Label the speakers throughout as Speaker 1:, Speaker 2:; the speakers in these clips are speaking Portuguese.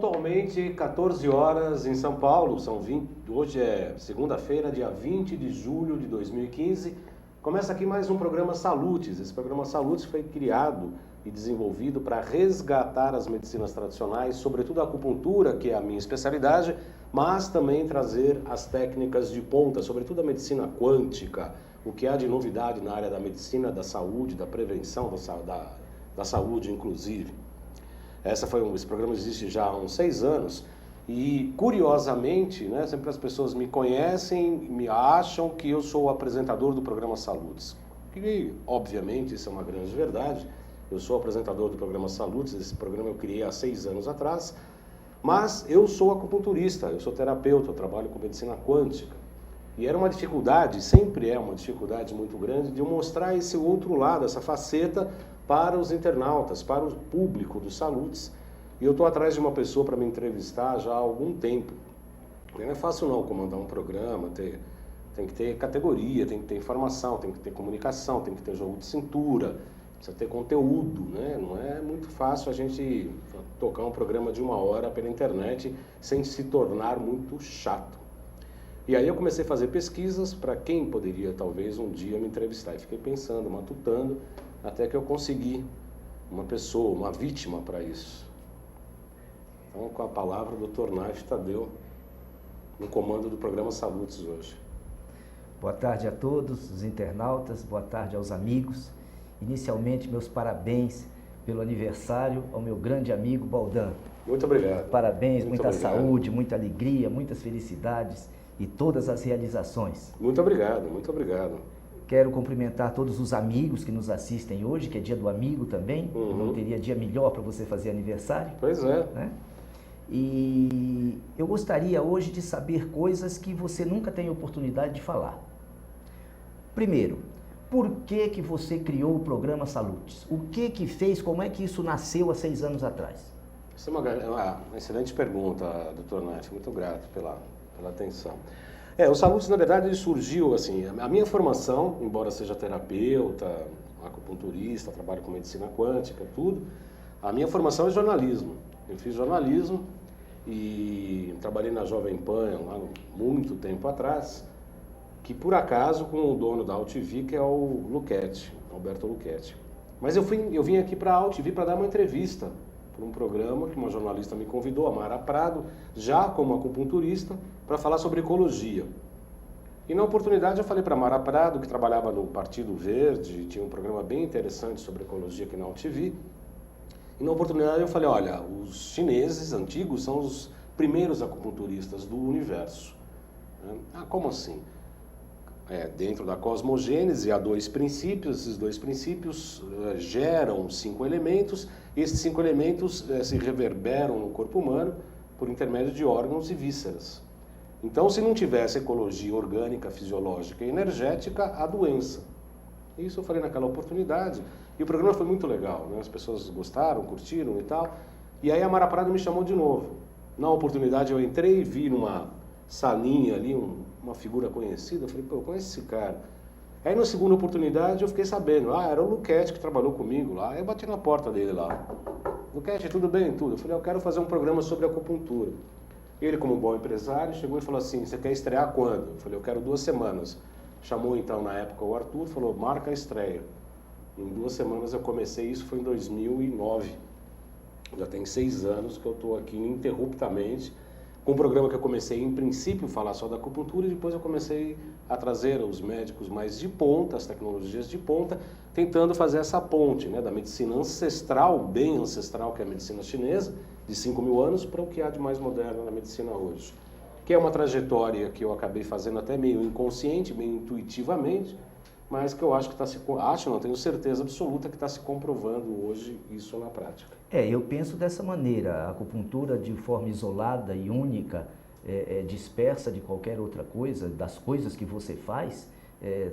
Speaker 1: pontualmente 14 horas em São Paulo, hoje é segunda-feira, dia 20 de julho de 2015. Começa aqui mais um programa Salutes. Esse programa Salutes foi criado e desenvolvido para resgatar as medicinas tradicionais, sobretudo a acupuntura, que é a minha especialidade, mas também trazer as técnicas de ponta, sobretudo a medicina quântica, o que há de novidade na área da medicina, da saúde, da prevenção da saúde, inclusive. Esse programa existe já há uns 6 anos e, curiosamente, né, sempre as pessoas me conhecem, me acham que eu sou o apresentador do programa Salutes. E, obviamente, isso é uma grande verdade. Eu sou o apresentador do programa Salutes, esse programa eu criei há 6 anos atrás, mas eu sou acupunturista, eu sou terapeuta, eu trabalho com medicina quântica. E era uma dificuldade, sempre é uma dificuldade muito grande, de eu mostrar esse outro lado, essa faceta para os internautas, para o público do Salutes. E eu estou atrás de uma pessoa para me entrevistar já há algum tempo. Não é fácil não comandar um programa, tem que ter categoria, tem que ter informação, tem que ter comunicação, tem que ter jogo de cintura, precisa ter conteúdo, né? Não é muito fácil a gente tocar um programa de 1 hora pela internet sem se tornar muito chato. E aí eu comecei a fazer pesquisas para quem poderia talvez um dia me entrevistar. E fiquei pensando, matutando, até que eu consegui uma pessoa, uma vítima para isso. Então, com a palavra, o Dr. Naif Tadeu, no comando do programa Salutes hoje.
Speaker 2: Boa tarde a todos os internautas, boa tarde aos amigos. Inicialmente, meus parabéns pelo aniversário ao meu grande amigo Baldan.
Speaker 1: Muito obrigado.
Speaker 2: Parabéns,
Speaker 1: Muito
Speaker 2: muita
Speaker 1: obrigado.
Speaker 2: Saúde, muita alegria, muitas felicidades e todas as realizações.
Speaker 1: Muito obrigado, muito obrigado.
Speaker 2: Quero cumprimentar todos os amigos que nos assistem hoje, que é dia do amigo também. Não teria dia melhor para você fazer aniversário.
Speaker 1: Pois é.
Speaker 2: Né? E eu gostaria hoje de saber coisas que você nunca tem oportunidade de falar. Primeiro, por que você criou o programa Salutes? O que fez, como é que isso nasceu há 6 anos atrás?
Speaker 1: Essa é uma excelente pergunta, Dr. Naif, muito grato pela atenção. O Salutes, na verdade, ele surgiu assim, a minha formação, embora seja terapeuta, acupunturista, trabalho com medicina quântica, tudo, a minha formação é jornalismo. Eu fiz jornalismo e trabalhei na Jovem Pan lá muito tempo atrás, que por acaso com o dono da AltV, que é o Luchetti, Alberto Luchetti. Mas eu vim aqui para a AltV para dar uma entrevista para um programa que uma jornalista me convidou, a Mara Prado, já como acupunturista, para falar sobre ecologia. E na oportunidade eu falei para a Mara Prado, que trabalhava no Partido Verde, tinha um programa bem interessante sobre ecologia aqui na AltV. E na oportunidade eu falei, olha, os chineses antigos são os primeiros acupunturistas do universo. Como assim? Dentro da cosmogênese há 2 princípios, esses 2 princípios geram 5 elementos, e esses 5 elementos se reverberam no corpo humano por intermédio de órgãos e vísceras. Então, se não tivesse ecologia orgânica, fisiológica e energética, há doença. Isso eu falei naquela oportunidade, e o programa foi muito legal, né? As pessoas gostaram, curtiram e tal, e aí a Mara Prado me chamou de novo. Na oportunidade eu entrei e vi numa salinha ali, uma figura conhecida, eu falei, eu conheço esse cara. Aí na segunda oportunidade eu fiquei sabendo, era o Luchetti que trabalhou comigo lá, eu bati na porta dele lá. Luchetti, tudo bem? Tudo. Eu falei, eu quero fazer um programa sobre acupuntura. Ele, como bom empresário, chegou e falou assim, você quer estrear quando? Eu falei, eu quero 2 semanas. Chamou então na época o Arthur, falou, marca a estreia. Em 2 semanas eu comecei, isso foi em 2009. Já tem 6 anos que eu estou aqui ininterruptamente, com um programa que eu comecei, em princípio, a falar só da acupuntura, e depois eu comecei a trazer os médicos mais de ponta, as tecnologias de ponta, tentando fazer essa ponte, né, da medicina ancestral, bem ancestral, que é a medicina chinesa, de 5.000 anos, para o que há de mais moderno na medicina hoje. Que é uma trajetória que eu acabei fazendo até meio inconsciente, meio intuitivamente, mas que eu acho que não tenho certeza absoluta que está se comprovando hoje isso na prática.
Speaker 2: Eu penso dessa maneira, a acupuntura de forma isolada e única, dispersa de qualquer outra coisa, das coisas que você faz,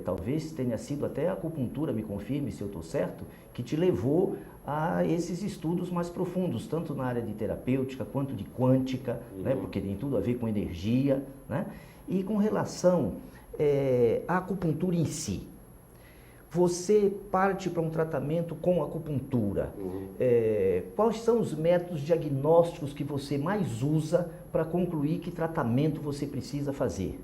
Speaker 2: talvez tenha sido até a acupuntura, me confirme se eu estou certo, que te levou a esses estudos mais profundos, tanto na área de terapêutica quanto de quântica, né, porque tem tudo a ver com energia, né? E com relação à acupuntura em si. você parte para um tratamento com acupuntura. Quais são os métodos diagnósticos que você mais usa para concluir que tratamento você precisa fazer?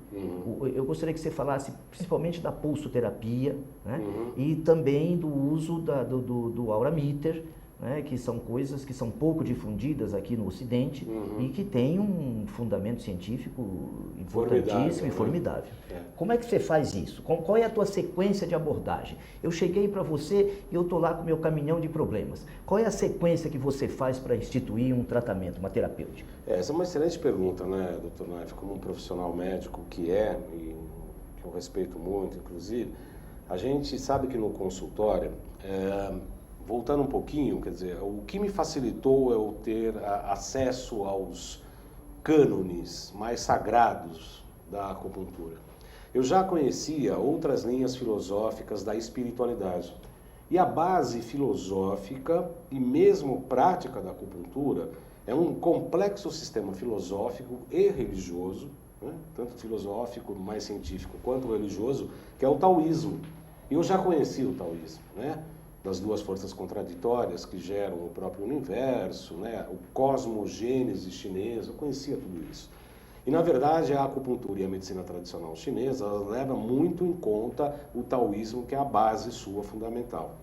Speaker 2: Eu gostaria que você falasse principalmente da pulsoterapia, né? E também do uso do aurameter, né, que são coisas que são pouco difundidas aqui no Ocidente e que têm um fundamento científico importantíssimo e formidável. Como é que você faz isso? Qual é a tua sequência de abordagem? Eu cheguei para você e eu estou lá com o meu caminhão de problemas. Qual é a sequência que você faz para instituir um tratamento, uma terapêutica?
Speaker 1: Essa é uma excelente pergunta, né, doutor Naif? Como um profissional médico que é, e que eu respeito muito, inclusive, a gente sabe que no consultório... Voltando um pouquinho, quer dizer, o que me facilitou é eu ter acesso aos cânones mais sagrados da acupuntura. Eu já conhecia outras linhas filosóficas da espiritualidade. E a base filosófica e mesmo prática da acupuntura é um complexo sistema filosófico e religioso, né? Tanto filosófico, mais científico, quanto religioso, que é o taoísmo. E eu já conhecia o taoísmo, né? Das duas forças contraditórias que geram o próprio universo, né? O cosmogênese chinês, eu conhecia tudo isso. E, na verdade, a acupuntura e a medicina tradicional chinesa ela leva muito em conta o taoísmo, que é a base sua fundamental.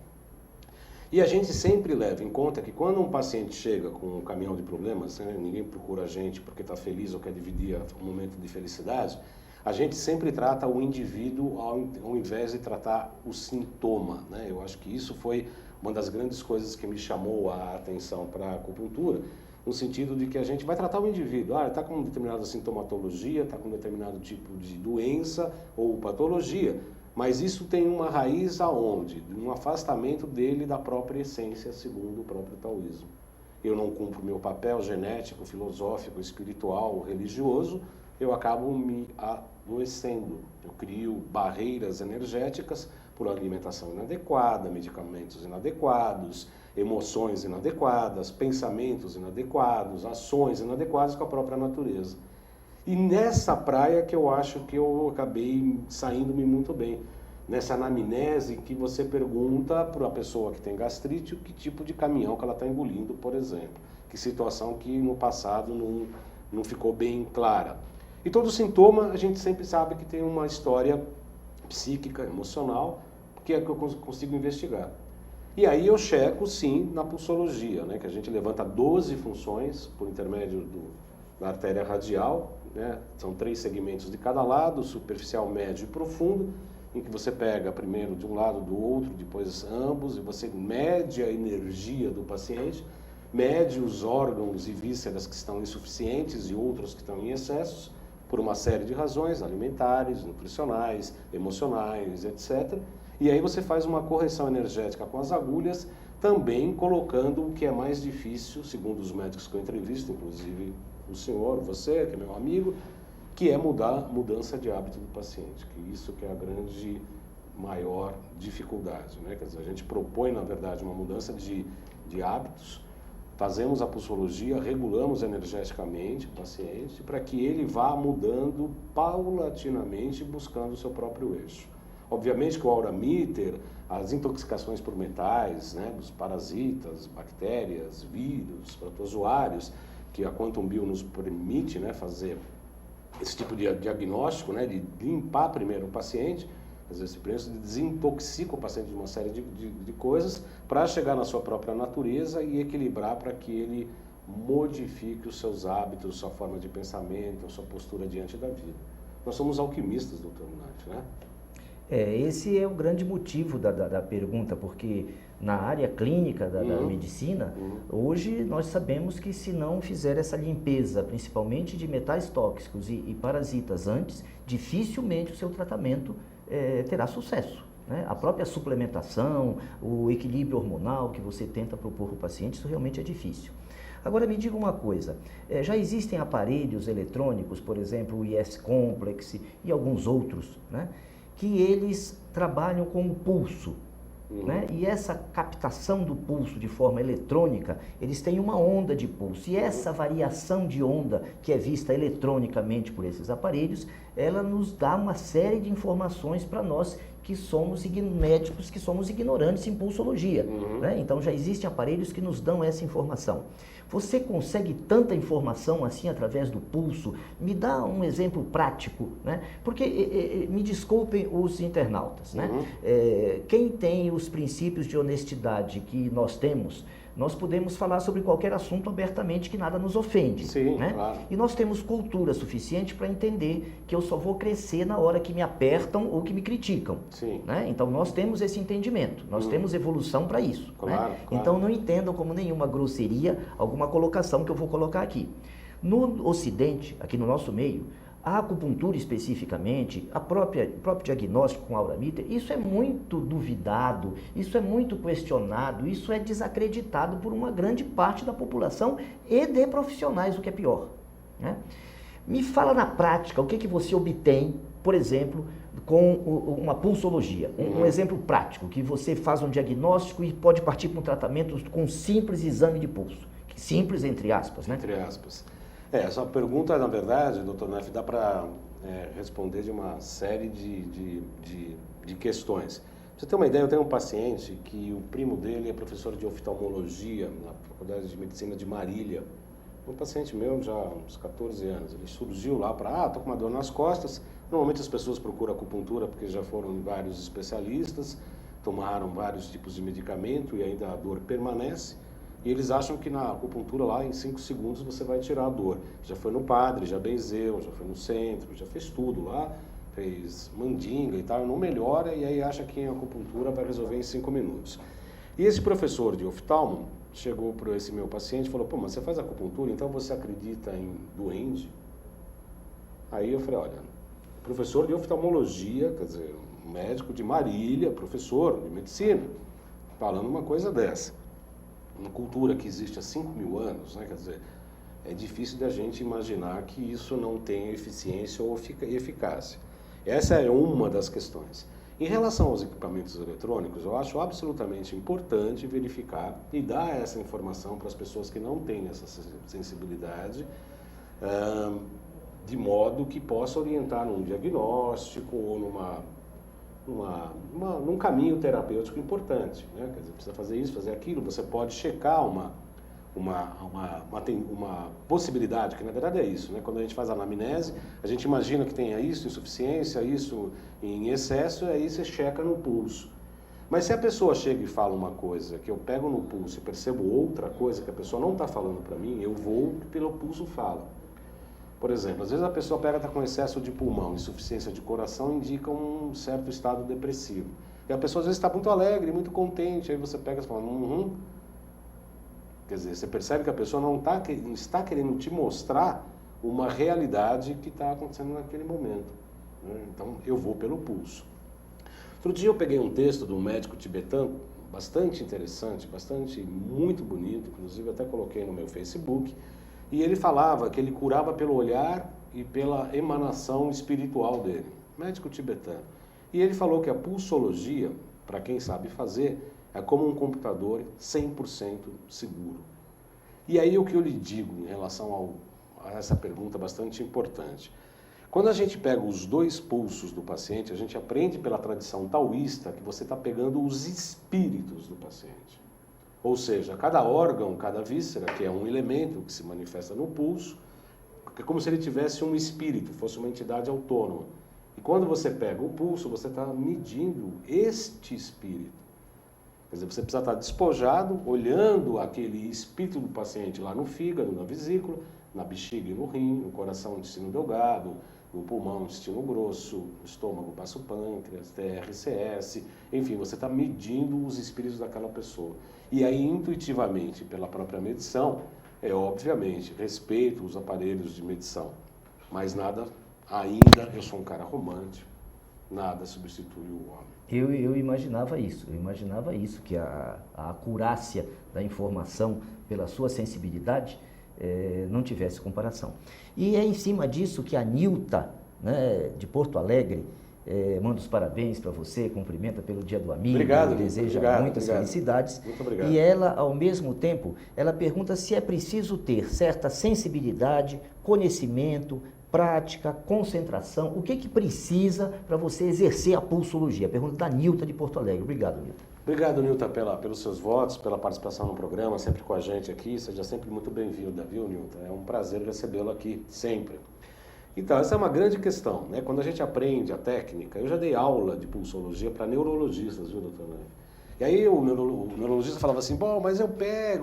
Speaker 1: E a gente sempre leva em conta que quando um paciente chega com um caminhão de problemas, né? Ninguém procura a gente porque está feliz ou quer dividir um momento de felicidade, a gente sempre trata o indivíduo ao invés de tratar o sintoma, né? Eu acho que isso foi uma das grandes coisas que me chamou a atenção para a acupuntura, no sentido de que a gente vai tratar o indivíduo. Ele está com uma determinada sintomatologia, está com um determinado tipo de doença ou patologia, mas isso tem uma raiz aonde? Um afastamento dele da própria essência, segundo o próprio taoísmo. Eu não cumpro meu papel genético, filosófico, espiritual, religioso, eu acabo me adoecendo. Eu crio barreiras energéticas por alimentação inadequada, medicamentos inadequados, emoções inadequadas, pensamentos inadequados, ações inadequadas com a própria natureza. E nessa praia que eu acho que eu acabei saindo-me muito bem. Nessa anamnese que você pergunta para a pessoa que tem gastrite o que tipo de caminhão que ela está engolindo, por exemplo. Que situação que no passado não ficou bem clara. E todo sintoma a gente sempre sabe que tem uma história psíquica, emocional, que é que eu consigo investigar. E aí eu checo, sim, na pulsologia, né, que a gente levanta 12 funções por intermédio da artéria radial, né, são 3 segmentos de cada lado, superficial, médio e profundo, em que você pega primeiro de um lado do outro, depois ambos, e você mede a energia do paciente, mede os órgãos e vísceras que estão insuficientes e outros que estão em excessos, por uma série de razões, alimentares, nutricionais, emocionais, etc. E aí você faz uma correção energética com as agulhas, também colocando o que é mais difícil, segundo os médicos que eu entrevisto, inclusive o senhor, você, que é meu amigo, que é mudança de hábito do paciente, que isso que é a grande, maior dificuldade, né? Quer dizer, a gente propõe, na verdade, uma mudança de hábitos, fazemos a pulsologia, regulamos energeticamente o paciente para que ele vá mudando paulatinamente, buscando o seu próprio eixo. Obviamente que o aurameter, as intoxicações por metais, né, dos parasitas, bactérias, vírus, protozoários, que a Quantum Bio nos permite, né, fazer esse tipo de diagnóstico, né, de limpar primeiro o paciente, às vezes desintoxica o paciente de uma série de coisas para chegar na sua própria natureza e equilibrar para que ele modifique os seus hábitos, sua forma de pensamento, a sua postura diante da vida. Nós somos alquimistas, doutor Naif, né?
Speaker 2: Esse é o grande motivo da pergunta, porque na área clínica da medicina, hoje nós sabemos que se não fizer essa limpeza, principalmente de metais tóxicos e parasitas antes, dificilmente o seu tratamento terá sucesso, né? A própria suplementação, o equilíbrio hormonal que você tenta propor para o paciente, isso realmente é difícil. Agora me diga uma coisa, já existem aparelhos eletrônicos, por exemplo o IS Complex e alguns outros, né, que eles trabalham com o pulso, né? E essa captação do pulso de forma eletrônica, eles têm uma onda de pulso, e essa variação de onda que é vista eletronicamente por esses aparelhos, ela nos dá uma série de informações para nós que somos médicos que somos ignorantes em pulsologia. Né? Então já existem aparelhos que nos dão essa informação. Você consegue tanta informação assim através do pulso? Me dá um exemplo prático, né? Porque, me desculpem os internautas, né? Quem tem os princípios de honestidade que nós temos, nós podemos falar sobre qualquer assunto abertamente que nada nos ofende.
Speaker 1: Sim,
Speaker 2: né?
Speaker 1: Claro.
Speaker 2: E nós temos cultura suficiente para entender que eu só vou crescer na hora que me apertam ou que me criticam.
Speaker 1: Sim.
Speaker 2: Né? Então nós temos esse entendimento, nós temos evolução para isso.
Speaker 1: Claro,
Speaker 2: né?
Speaker 1: claro.
Speaker 2: Então não entendam como nenhuma grosseria alguma colocação que eu vou colocar aqui. No Ocidente, aqui no nosso meio, a acupuntura especificamente, o próprio diagnóstico com aura mita, isso é muito duvidado, isso é muito questionado, isso é desacreditado por uma grande parte da população e de profissionais, o que é pior. Né? Me fala na prática o que você obtém, por exemplo, com uma pulsologia. Um exemplo prático, que você faz um diagnóstico e pode partir para um tratamento com um simples exame de pulso. Simples, entre aspas, né?
Speaker 1: Entre aspas. Essa pergunta, na verdade, doutor Neff, dá para responder de uma série de questões. Pra você ter uma ideia, eu tenho um paciente que o primo dele é professor de oftalmologia na Faculdade de Medicina de Marília. Um paciente meu já há uns 14 anos. Ele surgiu lá para, tô com uma dor nas costas. Normalmente as pessoas procuram acupuntura porque já foram em vários especialistas, tomaram vários tipos de medicamento e ainda a dor permanece. E eles acham que na acupuntura lá em 5 segundos você vai tirar a dor. Já foi no padre, já benzeu, já foi no centro, já fez tudo lá, fez mandinga e tal, não melhora e aí acha que em acupuntura vai resolver em 5 minutos. E esse professor de oftalmo chegou para esse meu paciente e falou, pô, mas você faz acupuntura, então você acredita em duende? Aí eu falei, olha, professor de oftalmologia, quer dizer, um médico de Marília, professor de medicina, falando uma coisa dessa. Uma cultura que existe há 5.000 anos, né? Quer dizer, é difícil da gente imaginar que isso não tenha eficiência ou eficácia. Essa é uma das questões. Em relação aos equipamentos eletrônicos, eu acho absolutamente importante verificar e dar essa informação para as pessoas que não têm essa sensibilidade, de modo que possa orientar num diagnóstico ou num caminho terapêutico importante, né? Quer dizer, precisa fazer isso, fazer aquilo, você pode checar uma possibilidade, que na verdade é isso, né? Quando a gente faz a anamnese, a gente imagina que tenha isso, insuficiência, isso em excesso, e aí você checa no pulso. Mas se a pessoa chega e fala uma coisa, que eu pego no pulso e percebo outra coisa que a pessoa não está falando para mim, eu vou pelo pulso fala. Por exemplo, às vezes a pessoa está com excesso de pulmão, insuficiência de coração, indica um certo estado depressivo. E a pessoa às vezes está muito alegre, muito contente, aí você pega e fala, Quer dizer, você percebe que a pessoa não está querendo te mostrar uma realidade que está acontecendo naquele momento. Né? Então, eu vou pelo pulso. Outro dia eu peguei um texto de um médico tibetano, bastante interessante, muito bonito, inclusive até coloquei no meu Facebook, e ele falava que ele curava pelo olhar e pela emanação espiritual dele, médico tibetano. E ele falou que a pulsologia, para quem sabe fazer, é como um computador 100% seguro. E aí o que eu lhe digo em relação a essa pergunta bastante importante. Quando a gente pega os 2 pulsos do paciente, a gente aprende pela tradição taoísta que você está pegando os espíritos do paciente. Ou seja, cada órgão, cada víscera, que é um elemento que se manifesta no pulso, é como se ele tivesse um espírito, fosse uma entidade autônoma. E quando você pega o pulso, você está medindo este espírito. Quer dizer, você precisa estar despojado, olhando aquele espírito do paciente lá no fígado, na vesícula, na bexiga e no rim, no coração, no intestino delgado, no pulmão, no intestino grosso, no estômago, passa o pâncreas, TRCS, enfim, você está medindo os espíritos daquela pessoa. E aí, intuitivamente, pela própria medição, obviamente, respeito os aparelhos de medição, mas nada ainda, eu sou um cara romântico, nada substitui o homem.
Speaker 2: Eu imaginava isso, que a acurácia da informação pela sua sensibilidade não tivesse comparação. E é em cima disso que a Nilta, né, de Porto Alegre, manda os parabéns para você, cumprimenta pelo Dia do Amigo, deseja muitas felicidades.
Speaker 1: Muito obrigado.
Speaker 2: E ela, ao mesmo tempo, ela pergunta se é preciso ter certa sensibilidade, conhecimento, prática, concentração, o que precisa para você exercer a pulsologia? Pergunta da Nilta de Porto Alegre. Obrigado, Nilta.
Speaker 1: Obrigado, Nilton, pelos seus votos, pela participação no programa, sempre com a gente aqui. Seja sempre muito bem-vinda, viu, Nilton? É um prazer recebê-lo aqui, sempre. Então, essa é uma grande questão, né? Quando a gente aprende a técnica, eu já dei aula de pulsologia para neurologistas, viu, doutor Nani? E aí o neurologista falava assim, bom, mas eu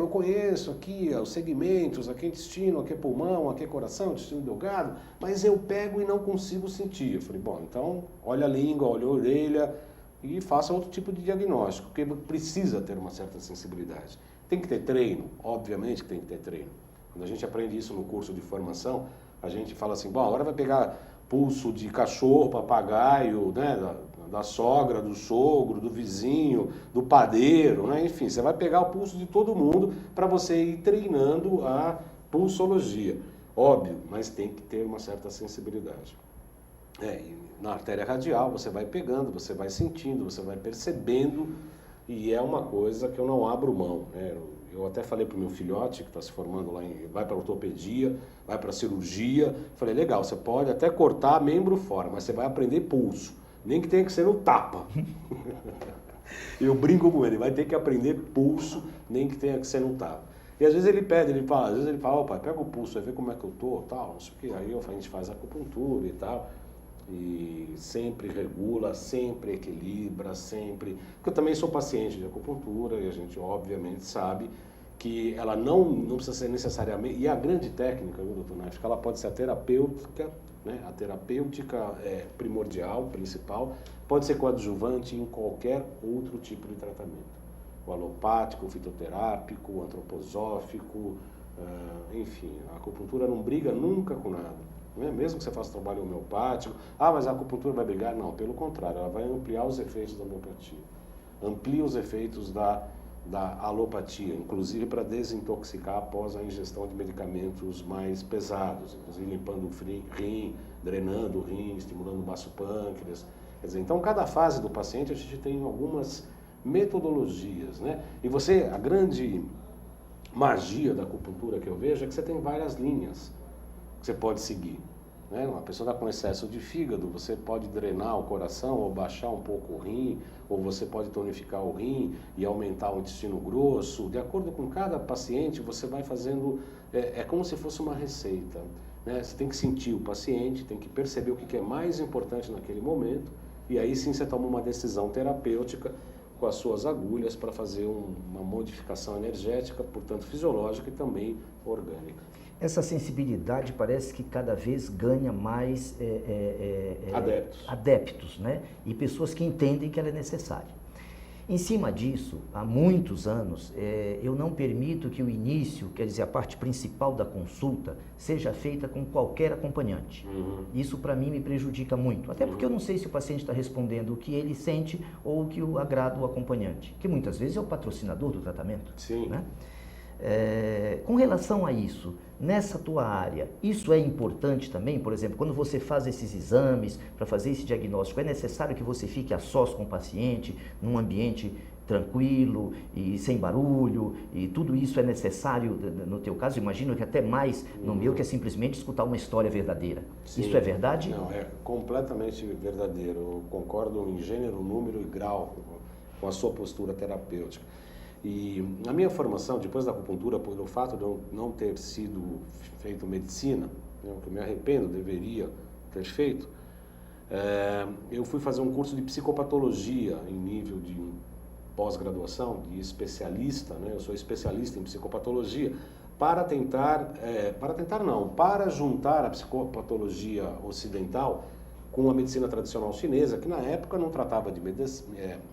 Speaker 1: conheço aqui os segmentos, aqui é intestino, aqui é pulmão, aqui é coração, intestino delgado, mas eu pego e não consigo sentir. Eu falei, bom, então olha a língua, olha a orelha e faça outro tipo de diagnóstico, porque precisa ter uma certa sensibilidade. Tem que ter treino, obviamente que tem que ter treino. Quando a gente aprende isso no curso de formação, a gente fala assim, bom, agora vai pegar pulso de cachorro, papagaio, né, da sogra, do sogro, do vizinho, do padeiro, né? Enfim, você vai pegar o pulso de todo mundo para você ir treinando a pulsologia. Óbvio, mas tem que ter uma certa sensibilidade. E na artéria radial você vai pegando, você vai sentindo, você vai percebendo e é uma coisa que eu não abro mão, né? Eu até falei para o meu filhote, que está se formando lá, vai para ortopedia, vai para cirurgia. Falei, legal, você pode até cortar membro fora, mas você vai aprender pulso. Nem que tenha que ser no tapa. Eu brinco com ele, vai ter que aprender pulso, nem que tenha que ser no tapa. E às vezes ele pede, às vezes ele fala, ó pai, pega o pulso, vai ver como é que eu tô, tal, não sei o que. Aí a gente faz acupuntura e tal. E sempre regula, sempre equilibra, sempre... Porque eu também sou paciente de acupuntura e a gente obviamente sabe que ela não precisa ser necessariamente... E a grande técnica, viu, doutor Nath, que ela pode ser a terapêutica, né? A terapêutica é primordial, principal, pode ser coadjuvante em qualquer outro tipo de tratamento. O alopático, o fitoterápico, o antroposófico, enfim, a acupuntura não briga nunca com nada. Mesmo que você faça trabalho homeopático, mas a acupuntura vai brigar? Não, pelo contrário, ela vai ampliar os efeitos da homeopatia, amplia os efeitos da alopatia, inclusive para desintoxicar após a ingestão de medicamentos mais pesados, inclusive limpando o rim, drenando o rim, estimulando o baço pâncreas. Quer dizer, então cada fase do paciente a gente tem algumas metodologias, né? E a grande magia da acupuntura que eu vejo é que você tem várias linhas que você pode seguir. Né? Uma pessoa está com excesso de fígado, você pode drenar o coração ou baixar um pouco o rim, ou você pode tonificar o rim e aumentar o intestino grosso. De acordo com cada paciente, você vai fazendo, é como se fosse uma receita. Né? Você tem que sentir o paciente, tem que perceber o que é mais importante naquele momento, e aí sim você toma uma decisão terapêutica com as suas agulhas para fazer uma modificação energética, portanto fisiológica e também orgânica.
Speaker 2: Essa sensibilidade parece que cada vez ganha mais adeptos, né? E pessoas que entendem que ela é necessária. Em cima disso, há muitos anos, eu não permito que o início, quer dizer, a parte principal da consulta, seja feita com qualquer acompanhante. Uhum. Isso para mim me prejudica muito, até porque eu não sei se o paciente está respondendo o que ele sente ou o que agrada o acompanhante, que muitas vezes é o patrocinador do tratamento.
Speaker 1: Sim.
Speaker 2: Né? Com relação a isso, nessa tua área, isso é importante também? Por exemplo, quando você faz esses exames para fazer esse diagnóstico, é necessário que você fique a sós com o paciente, num ambiente tranquilo e sem barulho, e tudo isso é necessário no teu caso? Imagino que até mais no meu, que é simplesmente escutar uma história verdadeira. Sim. Isso é verdade?
Speaker 1: Não, é completamente verdadeiro. Eu concordo em gênero, número e grau com a sua postura terapêutica. E a minha formação, depois da acupuntura, pelo fato de eu não ter sido feito medicina, né, que eu me arrependo, deveria ter feito, eu fui fazer um curso de psicopatologia em nível de pós-graduação, de especialista, né, eu sou especialista em psicopatologia, para juntar a psicopatologia ocidental com a medicina tradicional chinesa, que na época não tratava de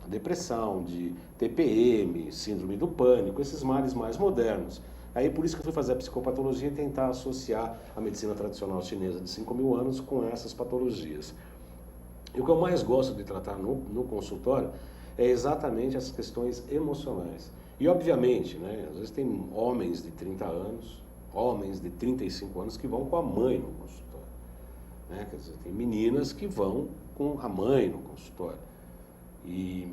Speaker 1: depressão, de TPM, síndrome do pânico, esses males mais modernos. Aí por isso que eu fui fazer a psicopatologia e tentar associar a medicina tradicional chinesa de 5.000 anos com essas patologias. E o que eu mais gosto de tratar no consultório é exatamente as questões emocionais. E obviamente, né, às vezes tem homens de 30 anos, homens de 35 anos que vão com a mãe no consultório. Né? Quer dizer, tem meninas que vão com a mãe no consultório. E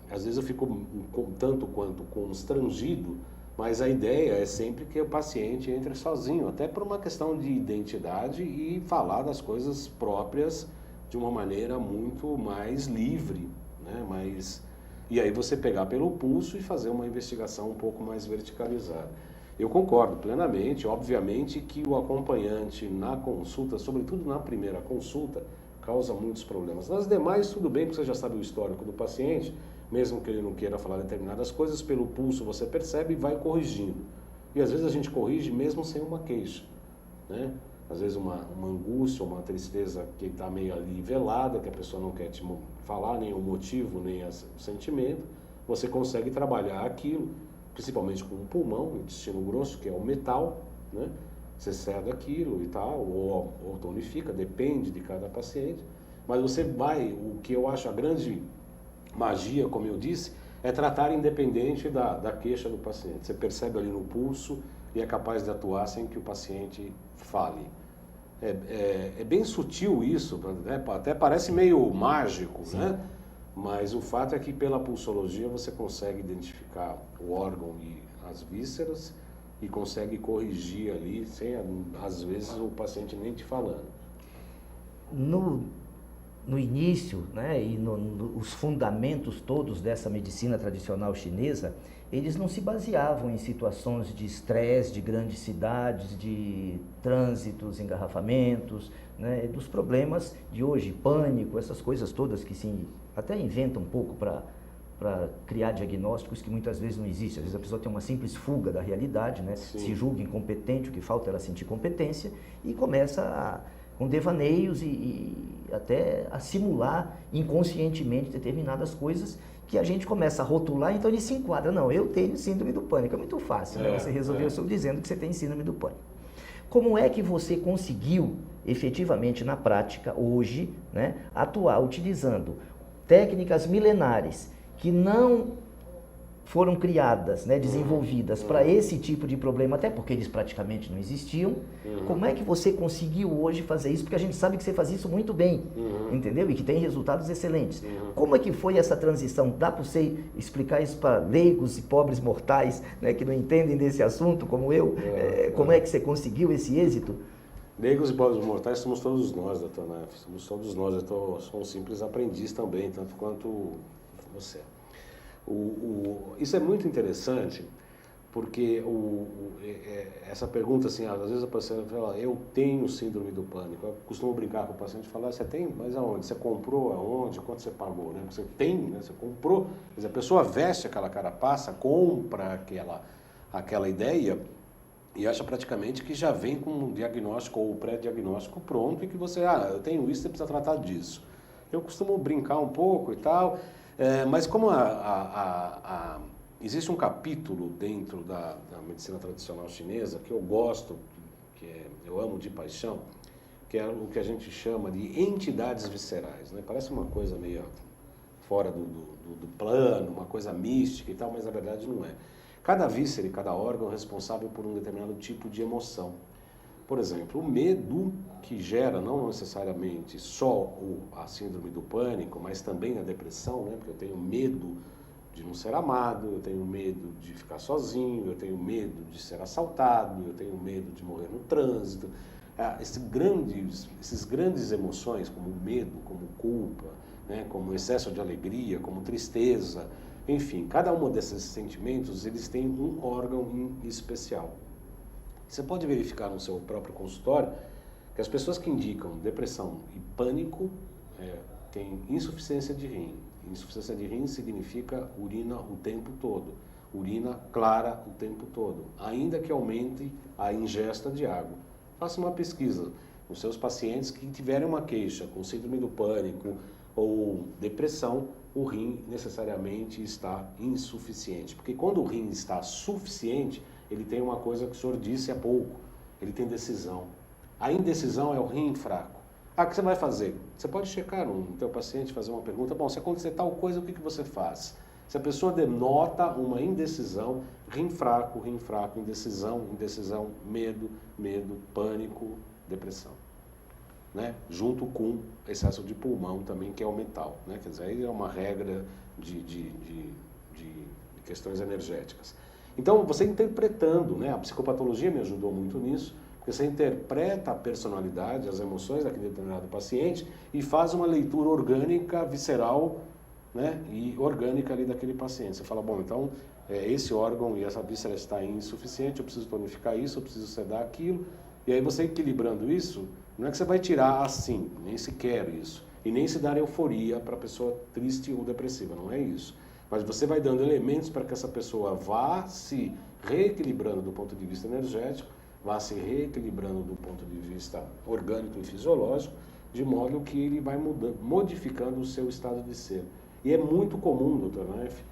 Speaker 1: às vezes eu fico tanto quanto constrangido, Mas a ideia é sempre que o paciente entre sozinho, até por uma questão de identidade e falar das coisas próprias de uma maneira muito mais livre, né? E aí você pegar pelo pulso e fazer uma investigação um pouco mais verticalizada. Eu concordo plenamente, obviamente que o acompanhante na consulta, sobretudo na primeira consulta, causa muitos problemas. Nas demais, tudo bem, porque você já sabe o histórico do paciente, mesmo que ele não queira falar determinadas coisas, pelo pulso você percebe e vai corrigindo. E às vezes a gente corrige mesmo sem uma queixa, né? Às vezes uma angústia, uma tristeza que está meio ali velada, que a pessoa não quer te falar nem o motivo, nem o sentimento, você consegue trabalhar aquilo, principalmente com o pulmão, o intestino grosso, que é o metal, né? Você ceda aquilo e tal, ou tonifica, depende de cada paciente, mas você vai, o que eu acho a grande magia, como eu disse, é tratar independente da queixa do paciente. Você percebe ali no pulso e é capaz de atuar sem que o paciente fale. É bem sutil isso, né? Até parece meio mágico, né? Mas o fato é que pela pulsologia você consegue identificar o órgão e as vísceras e consegue corrigir ali, sem às vezes o paciente nem te falando.
Speaker 2: No início, né, e os fundamentos todos dessa medicina tradicional chinesa, eles não se baseavam em situações de estresse, de grandes cidades, de trânsitos, engarrafamentos, né, dos problemas de hoje, pânico, essas coisas todas que se até inventam um pouco para criar diagnósticos que muitas vezes não existem. Às vezes a pessoa tem uma simples fuga da realidade, né, se julga incompetente, o que falta é ela sentir competência e começa com devaneios e até a simular inconscientemente determinadas coisas que a gente começa a rotular, então ele se enquadra. Não, eu tenho síndrome do pânico. É muito fácil, né? Você resolver isso dizendo que você tem síndrome do pânico. Como é que você conseguiu, efetivamente, na prática, hoje, né, atuar utilizando técnicas milenares que não foram criadas, né, desenvolvidas para esse tipo de problema, até porque eles praticamente não existiam. Como é que você conseguiu hoje fazer isso? Porque a gente sabe que você faz isso muito bem, entendeu? E que tem resultados excelentes. Como é que foi essa transição? Dá para você explicar isso para leigos e pobres mortais, né, que não entendem desse assunto, como eu? Como é que você conseguiu esse êxito?
Speaker 1: Leigos e pobres mortais somos todos nós, doutor Nath. Somos todos nós. Eu sou um simples aprendiz também, tanto quanto você. Isso é muito interessante, porque essa pergunta, assim, às vezes a paciente fala, eu tenho síndrome do pânico. Eu costumo brincar com o paciente e falar, você tem? Mas aonde? Você comprou? Aonde? Quanto você pagou? Né? Você tem, né? Você comprou. Quer dizer, a pessoa veste aquela carapaça, compra aquela ideia e acha praticamente que já vem com um diagnóstico ou pré-diagnóstico pronto e que você, eu tenho isso, você precisa tratar disso. Eu costumo brincar um pouco e tal. Mas como existe um capítulo dentro da medicina tradicional chinesa que eu gosto, eu amo de paixão, que é o que a gente chama de entidades viscerais, né? Parece uma coisa meio fora do plano, uma coisa mística e tal, mas na verdade não é. Cada víscera e cada órgão é responsável por um determinado tipo de emoção. Por exemplo, o medo que gera não necessariamente só a síndrome do pânico, mas também a depressão, né? Porque eu tenho medo de não ser amado, eu tenho medo de ficar sozinho, eu tenho medo de ser assaltado, eu tenho medo de morrer no trânsito. Esses grandes emoções, como medo, como culpa, né? Como excesso de alegria, como tristeza, enfim, cada um desses sentimentos, eles têm um órgão em especial. Você pode verificar no seu próprio consultório que as pessoas que indicam depressão e pânico têm insuficiência de rim. Insuficiência de rim significa urina o tempo todo, urina clara o tempo todo, ainda que aumente a ingesta de água. Faça uma pesquisa nos seus pacientes que tiverem uma queixa com síndrome do pânico ou depressão, o rim necessariamente está insuficiente. Porque quando o rim está suficiente, ele tem uma coisa que o senhor disse há pouco, ele tem decisão. A indecisão é o rim fraco. O que você vai fazer? Você pode checar no teu paciente, fazer uma pergunta, bom, se acontecer tal coisa, o que você faz? Se a pessoa denota uma indecisão, rim fraco, indecisão, medo, pânico, depressão. Né? Junto com excesso de pulmão também, que é o metal. Né? Quer dizer, aí é uma regra de questões energéticas. Então, você interpretando, né? A psicopatologia me ajudou muito nisso, porque você interpreta a personalidade, as emoções daquele determinado paciente e faz uma leitura orgânica, visceral, né? E orgânica ali daquele paciente. Você fala, bom, então esse órgão e essa víscera está insuficiente, eu preciso tonificar isso, eu preciso sedar aquilo. E aí você equilibrando isso, não é que você vai tirar assim, nem se quer isso. E nem se dar euforia para a pessoa triste ou depressiva, não é isso. Mas você vai dando elementos para que essa pessoa vá se reequilibrando do ponto de vista energético, vá se reequilibrando do ponto de vista orgânico e fisiológico, de modo que ele vai modificando o seu estado de ser. E é muito comum, doutor Naif,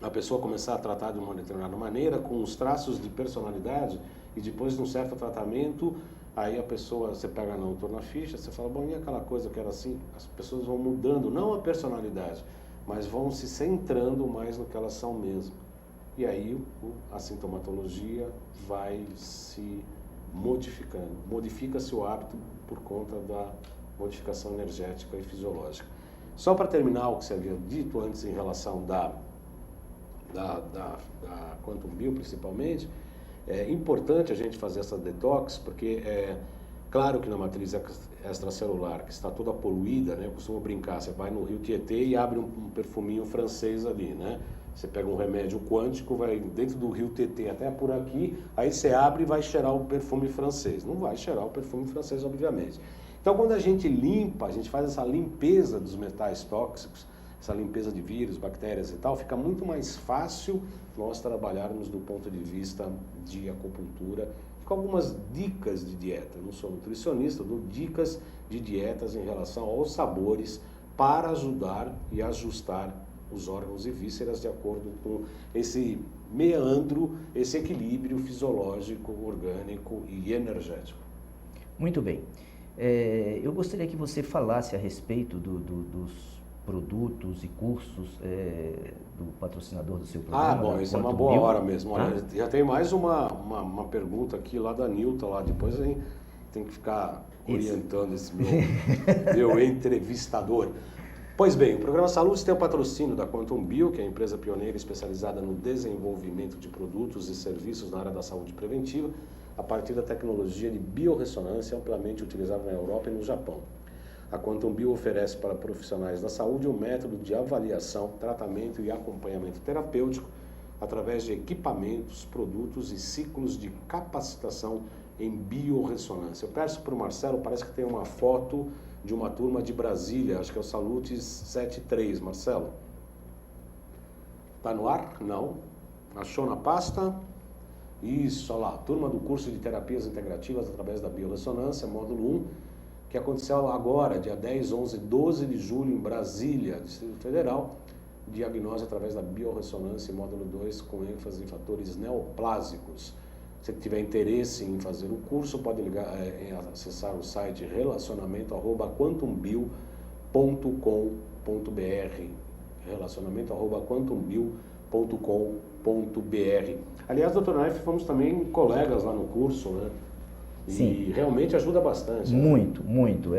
Speaker 1: a pessoa começar a tratar de uma determinada maneira, com os traços de personalidade, e depois de um certo tratamento, aí a pessoa, você pega no autor na ficha, você fala, bom, e aquela coisa que era assim? As pessoas vão mudando, não a personalidade, mas vão se centrando mais no que elas são mesmo. E aí a sintomatologia vai se modificando. Modifica-se o hábito por conta da modificação energética e fisiológica. Só para terminar o que você havia dito antes em relação da Quantum Bio, principalmente, é importante a gente fazer essa detox, porque claro que na matriz extracelular, que está toda poluída, né? Eu costumo brincar, você vai no Rio Tietê e abre um perfuminho francês ali, né? Você pega um remédio quântico, vai dentro do Rio Tietê até por aqui, aí você abre e vai cheirar o perfume francês. Não vai cheirar o perfume francês, obviamente. Então, quando a gente limpa, a gente faz essa limpeza dos metais tóxicos, essa limpeza de vírus, bactérias e tal, fica muito mais fácil nós trabalharmos do ponto de vista de acupuntura, com algumas dicas de dieta. Eu não sou nutricionista, eu dou dicas de dietas em relação aos sabores para ajudar e ajustar os órgãos e vísceras de acordo com esse meandro, esse equilíbrio fisiológico, orgânico e energético.
Speaker 2: Muito bem. Eu gostaria que você falasse a respeito dos produtos e cursos do patrocinador do seu programa.
Speaker 1: Ah, bom, isso é uma boa hora mesmo. Olha, já tem mais uma pergunta aqui lá da Nilton, lá depois a gente tem que ficar orientando esse meu entrevistador. Pois bem, o programa Saúde tem o patrocínio da Quantum Bio, que é a empresa pioneira especializada no desenvolvimento de produtos e serviços na área da saúde preventiva, a partir da tecnologia de biorressonância amplamente utilizada na Europa e no Japão. A Quantum Bio oferece para profissionais da saúde um método de avaliação, tratamento e acompanhamento terapêutico através de equipamentos, produtos e ciclos de capacitação em biorressonância. Eu peço para o Marcelo, parece que tem uma foto de uma turma de Brasília, acho que é o Salutes 73, Marcelo. Está no ar? Não. Achou na pasta? Isso, olha lá, turma do curso de terapias integrativas através da biorressonância, módulo 1, que aconteceu agora, dia 10, 11 e 12 de julho, em Brasília, Distrito Federal, diagnose através da biorressonância, módulo 2, com ênfase em fatores neoplásicos. Se tiver interesse em fazer o curso, pode acessar o site relacionamento@quantumbio.com.br, relacionamento@quantumbio.com.br. Aliás, doutor Naif, fomos também colegas lá no curso, né?
Speaker 2: Sim.
Speaker 1: E realmente ajuda bastante.
Speaker 2: Muito, né? Muito.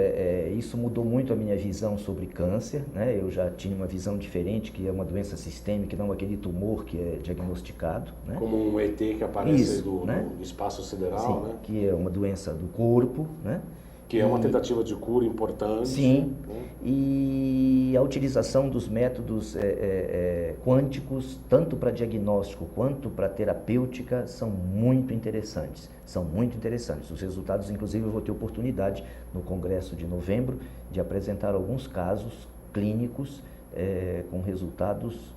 Speaker 2: Isso mudou muito a minha visão sobre câncer, né? Eu já tinha uma visão diferente, que é uma doença sistêmica, não aquele tumor que é diagnosticado, né?
Speaker 1: Como um ET que aparece
Speaker 2: né?
Speaker 1: do espaço sideral,
Speaker 2: Sim,
Speaker 1: né?
Speaker 2: que é uma doença do corpo, né?
Speaker 1: Que é uma tentativa de cura importante.
Speaker 2: Sim,
Speaker 1: né?
Speaker 2: E a utilização dos métodos quânticos, tanto para diagnóstico quanto para terapêutica, são muito interessantes. São muito interessantes. Os resultados, inclusive, eu vou ter oportunidade no congresso de novembro de apresentar alguns casos clínicos com resultados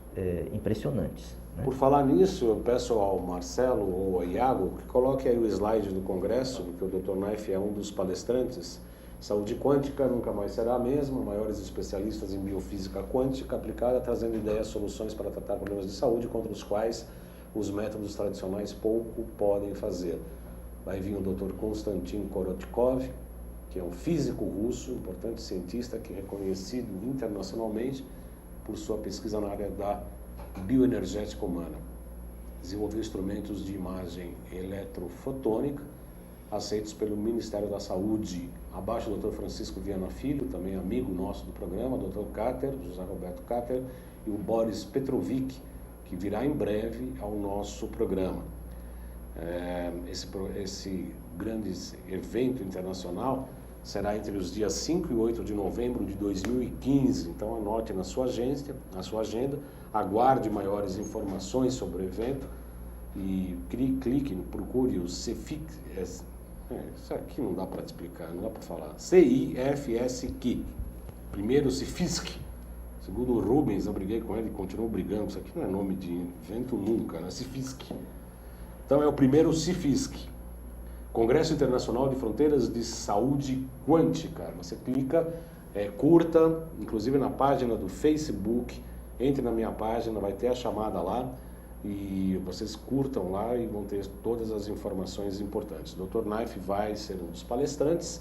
Speaker 2: impressionantes. Né?
Speaker 1: Por falar nisso, eu peço ao Marcelo ou ao Iago que coloque aí o slide do congresso, porque o Dr. Naif é um dos palestrantes. Saúde quântica nunca mais será a mesma, maiores especialistas em biofísica quântica aplicada, trazendo ideias e soluções para tratar problemas de saúde contra os quais os métodos tradicionais pouco podem fazer. Vai vir o Dr. Konstantin Korotkov, que é um físico russo, importante cientista, que é reconhecido internacionalmente por sua pesquisa na área da bioenergética humana. Desenvolveu instrumentos de imagem eletrofotônica aceitos pelo Ministério da Saúde. Abaixo o Dr. Francisco Viana Filho, também amigo nosso do programa, Dr. Cáter, José Roberto Cáter, e o Boris Petrovic, que virá em breve ao nosso programa. Esse grande evento internacional será entre os dias 5 e 8 de novembro de 2015, então anote na sua agenda, aguarde maiores informações sobre o evento e clique, procure o CIFISC, isso aqui não dá para explicar, não dá para falar, CIFSC, primeiro CIFISC, segundo o Rubens, eu briguei com ele e continuo brigando, isso aqui não é nome de evento nunca, né? CIFISC. Então é o primeiro CIFISC, Congresso Internacional de Fronteiras de Saúde Quântica. Você clica, curta, inclusive na página do Facebook, entre na minha página, vai ter a chamada lá e vocês curtam lá e vão ter todas as informações importantes. O Dr. Naif vai ser um dos palestrantes,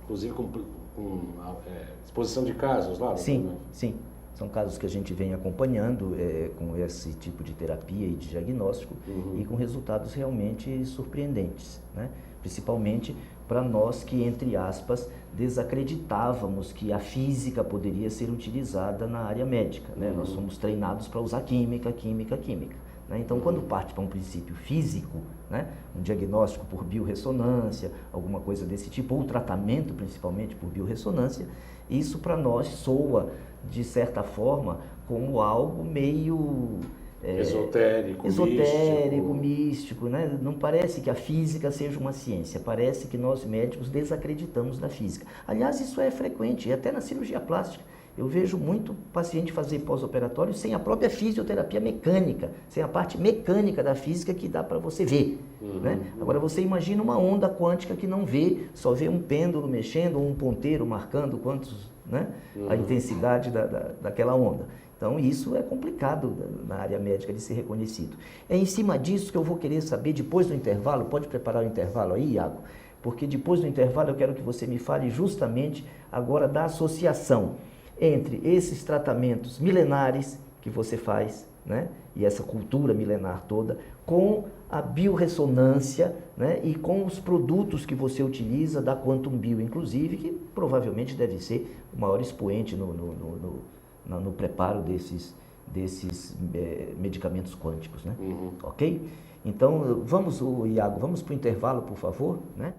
Speaker 1: inclusive com exposição de casos lá?
Speaker 2: Sim, sim. São casos que a gente vem acompanhando com esse tipo de terapia e de diagnóstico e com resultados realmente surpreendentes, né? Principalmente para nós que, entre aspas, desacreditávamos que a física poderia ser utilizada na área médica, né? Nós somos treinados para usar química, né? Então, quando parte para um princípio físico, né? Um diagnóstico por biorressonância, alguma coisa desse tipo, ou tratamento principalmente por biorressonância, isso para nós soa, de certa forma, como algo meio
Speaker 1: esotérico,
Speaker 2: místico, né? Não parece que a física seja uma ciência, parece que nós médicos desacreditamos da física. Aliás, isso é frequente, e até na cirurgia plástica. Eu vejo muito paciente fazer pós-operatório sem a própria fisioterapia mecânica, sem a parte mecânica da física que dá para você ver, né? Agora você imagina uma onda quântica que não vê, só vê um pêndulo mexendo ou um ponteiro marcando quantos, né? A intensidade daquela onda. Então isso é complicado na área médica de ser reconhecido. É em cima disso que eu vou querer saber depois do intervalo, pode preparar o intervalo aí, Iago? Porque depois do intervalo eu quero que você me fale justamente agora da associação entre esses tratamentos milenares que você faz, né, e essa cultura milenar toda, com a biorressonância, né, e com os produtos que você utiliza da Quantum Bio, inclusive, que provavelmente deve ser o maior expoente no preparo desses medicamentos quânticos, né? Ok? Então, vamos, Iago, vamos para o intervalo, por favor, né?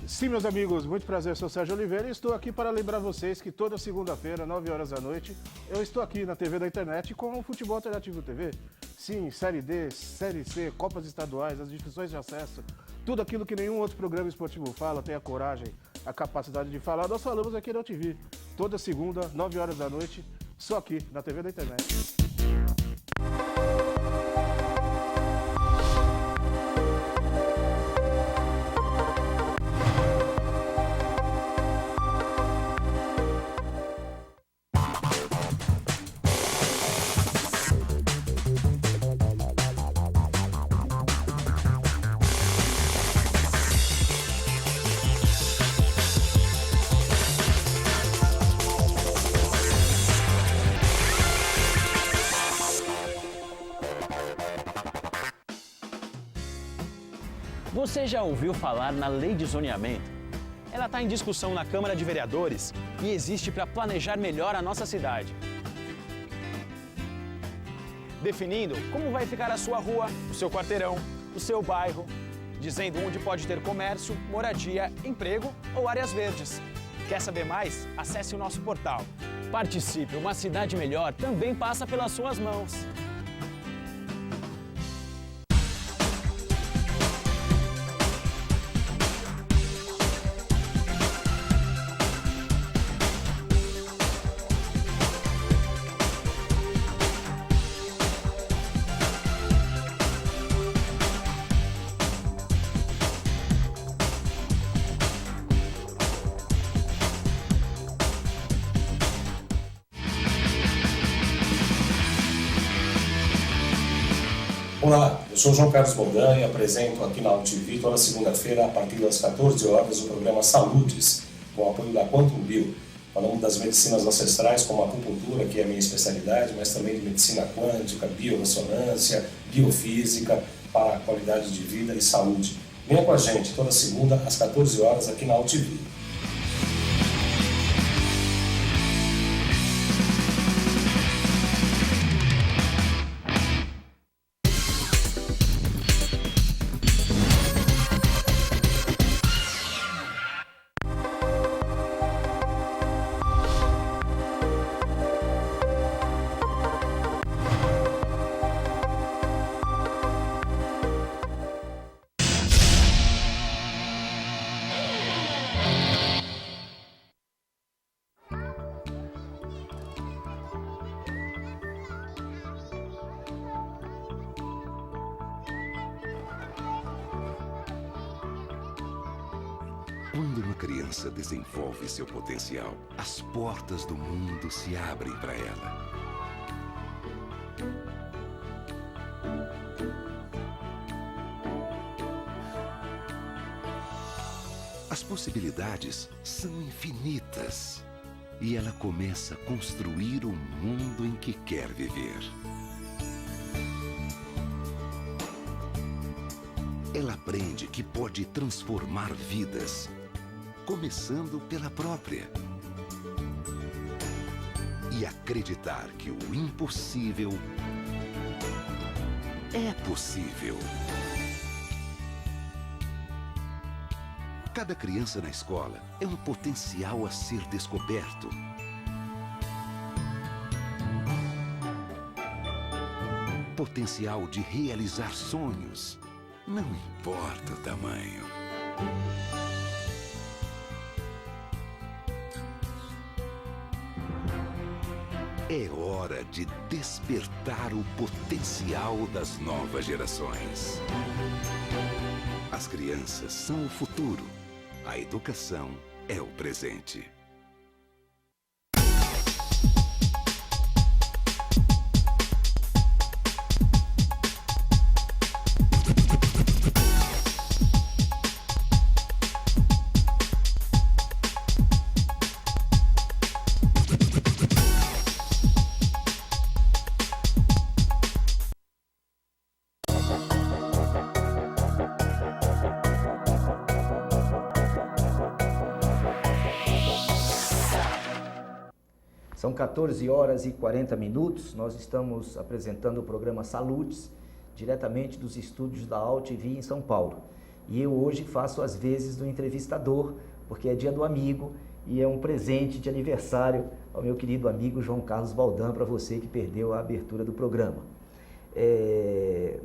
Speaker 3: Sim, meus amigos, muito prazer, eu sou Sérgio Oliveira e estou aqui para lembrar vocês que toda segunda-feira, 9 horas da noite, eu estou aqui na TV da internet com o Futebol Alternativo TV. Sim, Série D, Série C, Copas Estaduais, as divisões de acesso, tudo aquilo que nenhum outro programa esportivo fala, tem a coragem, a capacidade de falar, nós falamos aqui na TV. Toda segunda, 9 horas da noite, só aqui na TV da internet.
Speaker 4: Você já ouviu falar na Lei de Zoneamento? Ela está em discussão na Câmara de Vereadores e existe para planejar melhor a nossa cidade. Definindo como vai ficar a sua rua, o seu quarteirão, o seu bairro, dizendo onde pode ter comércio, moradia, emprego ou áreas verdes. Quer saber mais? Acesse o nosso portal. Participe, uma cidade melhor também passa pelas suas mãos.
Speaker 1: Olá, eu sou João Carlos Boldan e apresento aqui na UTV toda segunda-feira, a partir das 14 horas, o programa Saúdes, com o apoio da Quantum Bio. Falamos das medicinas ancestrais, como a acupuntura, que é a minha especialidade, mas também de medicina quântica, biorressonância, biofísica, para a qualidade de vida e saúde. Venha com a gente toda segunda às 14 horas aqui na AltV.
Speaker 5: Quando uma criança desenvolve seu potencial, as portas do mundo se abrem para ela. As possibilidades são infinitas e ela começa a construir o mundo em que quer viver. Ela aprende que pode transformar vidas, começando pela própria. E acreditar que o impossível é possível. Cada criança na escola é um potencial a ser descoberto. Potencial de realizar sonhos, não importa o tamanho. É hora de despertar o potencial das novas gerações. As crianças são o futuro. A educação é o presente.
Speaker 2: São 14 horas e 40 minutos, nós estamos apresentando o programa Saludes, diretamente dos estúdios da AltV em São Paulo. E eu hoje faço as vezes do entrevistador, porque é dia do amigo e é um presente de aniversário ao meu querido amigo João Carlos Baldan, para você que perdeu a abertura do programa.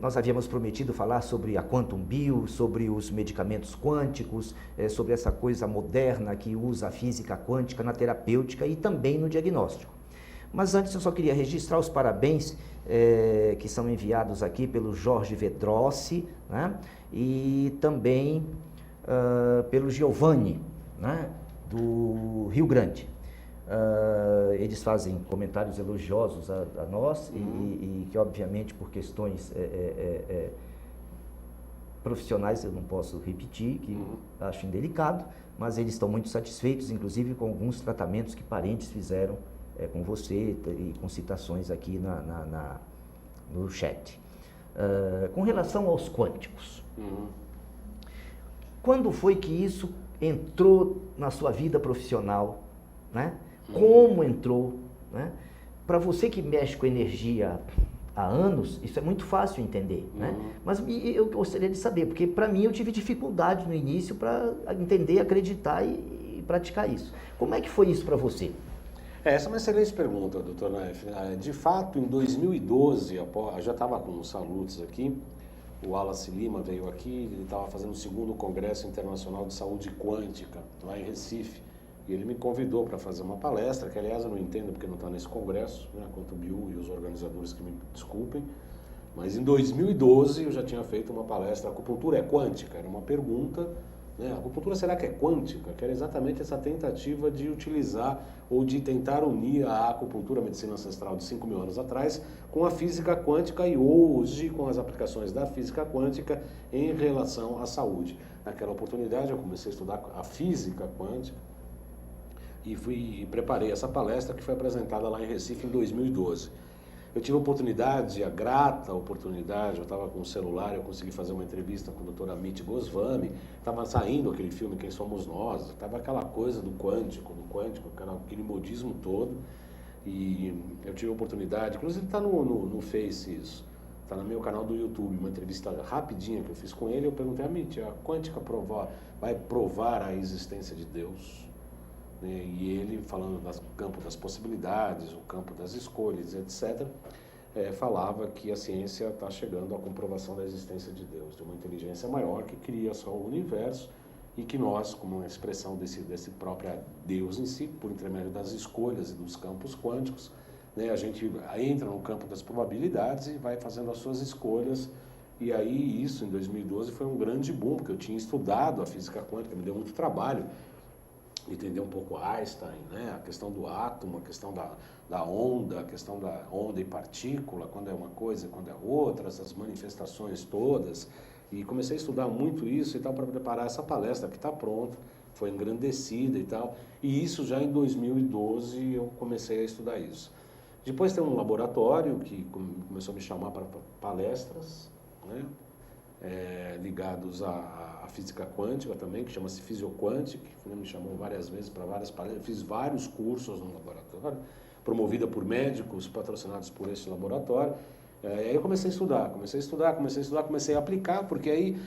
Speaker 2: Nós havíamos prometido falar sobre a Quantum Bio, sobre os medicamentos quânticos, sobre essa coisa moderna que usa a física quântica na terapêutica e também no diagnóstico. Mas antes eu só queria registrar os parabéns que são enviados aqui pelo Jorge Vedrossi, né? E também pelo Giovanni, né? Do Rio Grande. Eles fazem comentários elogiosos a nós e que obviamente por questões profissionais eu não posso repetir, que acho indelicado, mas eles estão muito satisfeitos, inclusive com alguns tratamentos que parentes fizeram com você e com citações aqui no chat. Com relação aos quânticos, quando foi que isso entrou na sua vida profissional, né? Como entrou, né? Para você que mexe com energia há anos, isso é muito fácil entender, né? Mas eu gostaria de saber, porque para mim eu tive dificuldade no início para entender, acreditar e praticar isso. Como é que foi isso para você?
Speaker 1: Essa é uma excelente pergunta, doutor Naif. De fato, em 2012, eu já estava com os Saludes aqui, o Wallace Lima veio aqui, ele estava fazendo o 2º Congresso Internacional de Saúde Quântica, lá em Recife. E ele me convidou para fazer uma palestra, que aliás eu não entendo porque não está nesse congresso, né, quanto o Bill e os organizadores que me desculpem. Mas em 2012 eu já tinha feito uma palestra, a acupuntura é quântica? Era uma pergunta, né? A acupuntura será que é quântica? Que era exatamente essa tentativa de utilizar ou de tentar unir a acupuntura, a medicina ancestral de 5.000 anos atrás, com a física quântica e hoje com as aplicações da física quântica em relação à saúde. Naquela oportunidade eu comecei a estudar a física quântica, e preparei essa palestra que foi apresentada lá em Recife em 2012. Eu tive a grata oportunidade, eu estava com o celular, eu consegui fazer uma entrevista com o Dr. Amit Goswami, estava saindo aquele filme Quem Somos Nós, estava aquela coisa do quântico, aquele modismo todo, e eu tive a oportunidade, inclusive está no Face isso, está no meu canal do YouTube, uma entrevista rapidinha que eu fiz com ele, eu perguntei, Amit, a quântica vai provar a existência de Deus? E ele, falando do campo das possibilidades, o campo das escolhas, etc., falava que a ciência está chegando à comprovação da existência de Deus, de uma inteligência maior que cria só o universo e que nós, como uma expressão desse próprio Deus em si, por intermédio das escolhas e dos campos quânticos, né, a gente entra no campo das probabilidades e vai fazendo as suas escolhas. E aí isso, em 2012, foi um grande boom, porque eu tinha estudado a física quântica, me deu muito trabalho entender um pouco Einstein, né? A questão do átomo, a questão da onda, a questão da onda e partícula, quando é uma coisa e quando é outra, essas manifestações todas. E comecei a estudar muito isso e tal para preparar essa palestra que está pronta, foi engrandecida e tal. E isso já em 2012 eu comecei a estudar isso. Depois tem um laboratório que começou a me chamar para palestras, né? Ligados à física quântica também, que chama-se Physioquantic, me chamou várias vezes para várias palestras, fiz vários cursos no laboratório, promovida por médicos, patrocinados por esse laboratório. Aí eu comecei a estudar, comecei a aplicar, porque aí,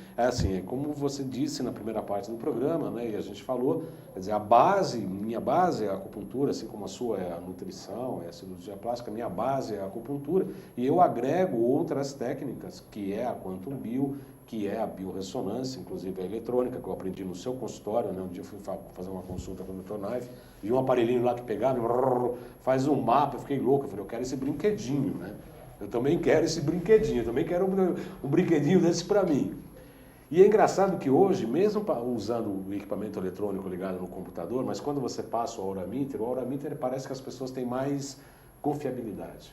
Speaker 1: como você disse na primeira parte do programa, né, e a gente falou, quer dizer, minha base é a acupuntura, assim como a sua é a nutrição, é a cirurgia plástica, minha base é a acupuntura, e eu agrego outras técnicas, que é a Quantum Bio, que é a biorressonância, inclusive a eletrônica, que eu aprendi no seu consultório, né? Um dia eu fui fazer uma consulta com o Dr. Naif, vi um aparelhinho lá que pegava, faz um mapa, eu fiquei louco, eu falei, eu quero esse brinquedinho, né? Eu também quero esse brinquedinho, eu também quero um brinquedinho desse para mim. E é engraçado que hoje, mesmo usando o equipamento eletrônico ligado no computador, mas quando você passa o Aura Meter parece que as pessoas têm mais confiabilidade.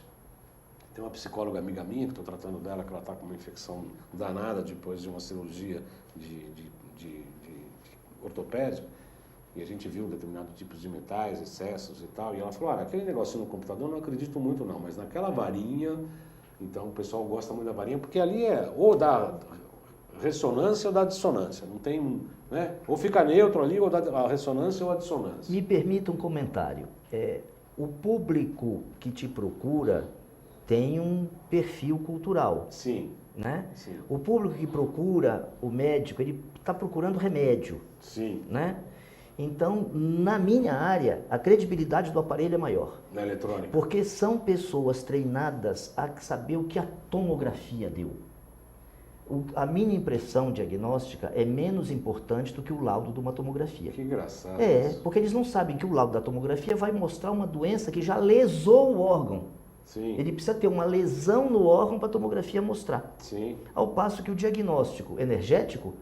Speaker 1: Tem uma psicóloga amiga minha, que estou tratando dela, que ela está com uma infecção danada depois de uma cirurgia de ortopédica, e a gente viu determinados tipos de metais, excessos e tal, e ela falou, aquele negócio no computador eu não acredito muito não, mas naquela varinha, então o pessoal gosta muito da varinha, porque ali é ou da ressonância ou da dissonância, não tem, né? Ou fica neutro ali, ou da ressonância ou a dissonância.
Speaker 2: Me permita um comentário. O público que te procura tem um perfil cultural.
Speaker 1: Sim.
Speaker 2: Né?
Speaker 1: Sim.
Speaker 2: O público que procura o médico, ele está procurando remédio.
Speaker 1: Sim.
Speaker 2: Né? Então, na minha área, a credibilidade do aparelho é maior.
Speaker 1: Na eletrônica.
Speaker 2: Porque são pessoas treinadas a saber o que a tomografia deu. A minha impressão diagnóstica é menos importante do que o laudo de uma tomografia.
Speaker 1: Que engraçado.
Speaker 2: Porque eles não sabem que o laudo da tomografia vai mostrar uma doença que já lesou o órgão.
Speaker 1: Sim.
Speaker 2: Ele precisa ter uma lesão no órgão para a tomografia mostrar.
Speaker 1: Sim.
Speaker 2: Ao passo que o diagnóstico energético,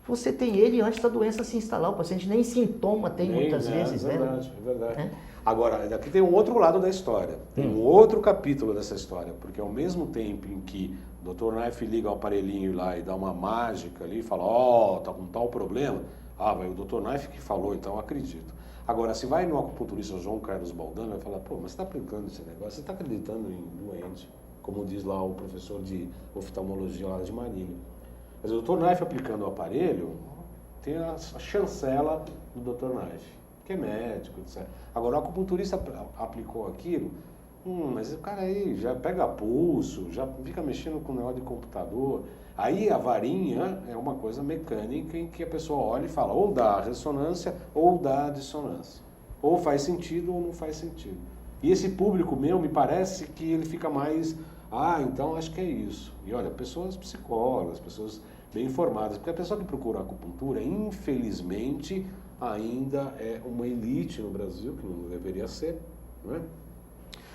Speaker 2: você tem ele antes da doença se instalar. O paciente nem sintoma tem muitas vezes.
Speaker 1: É verdade, é verdade.
Speaker 2: É?
Speaker 1: Agora, aqui tem um outro lado da história. Tem um outro capítulo dessa história. Porque ao mesmo tempo em que o Dr. Naif liga o aparelhinho lá e dá uma mágica ali e fala, tá com tal problema, vai o Dr. Naif que falou, então eu acredito. Agora, se vai no acupunturista João Carlos Baldano, vai falar, mas você está aplicando esse negócio, você está acreditando em doente, como diz lá o professor de oftalmologia lá de Marília. Mas o Dr. Naif aplicando o aparelho, tem a chancela do Dr. Naif, que é médico, etc. Agora, o acupunturista aplicou aquilo, mas o cara aí já pega pulso, já fica mexendo com o negócio de computador. Aí a varinha é uma coisa mecânica em que a pessoa olha e fala ou dá ressonância ou dá dissonância. Ou faz sentido ou não faz sentido. E esse público meu, me parece que ele fica mais, então acho que é isso. E olha, pessoas psicólogas, pessoas bem informadas, porque a pessoa que procura acupuntura, infelizmente, ainda é uma elite no Brasil, que não deveria ser, não é?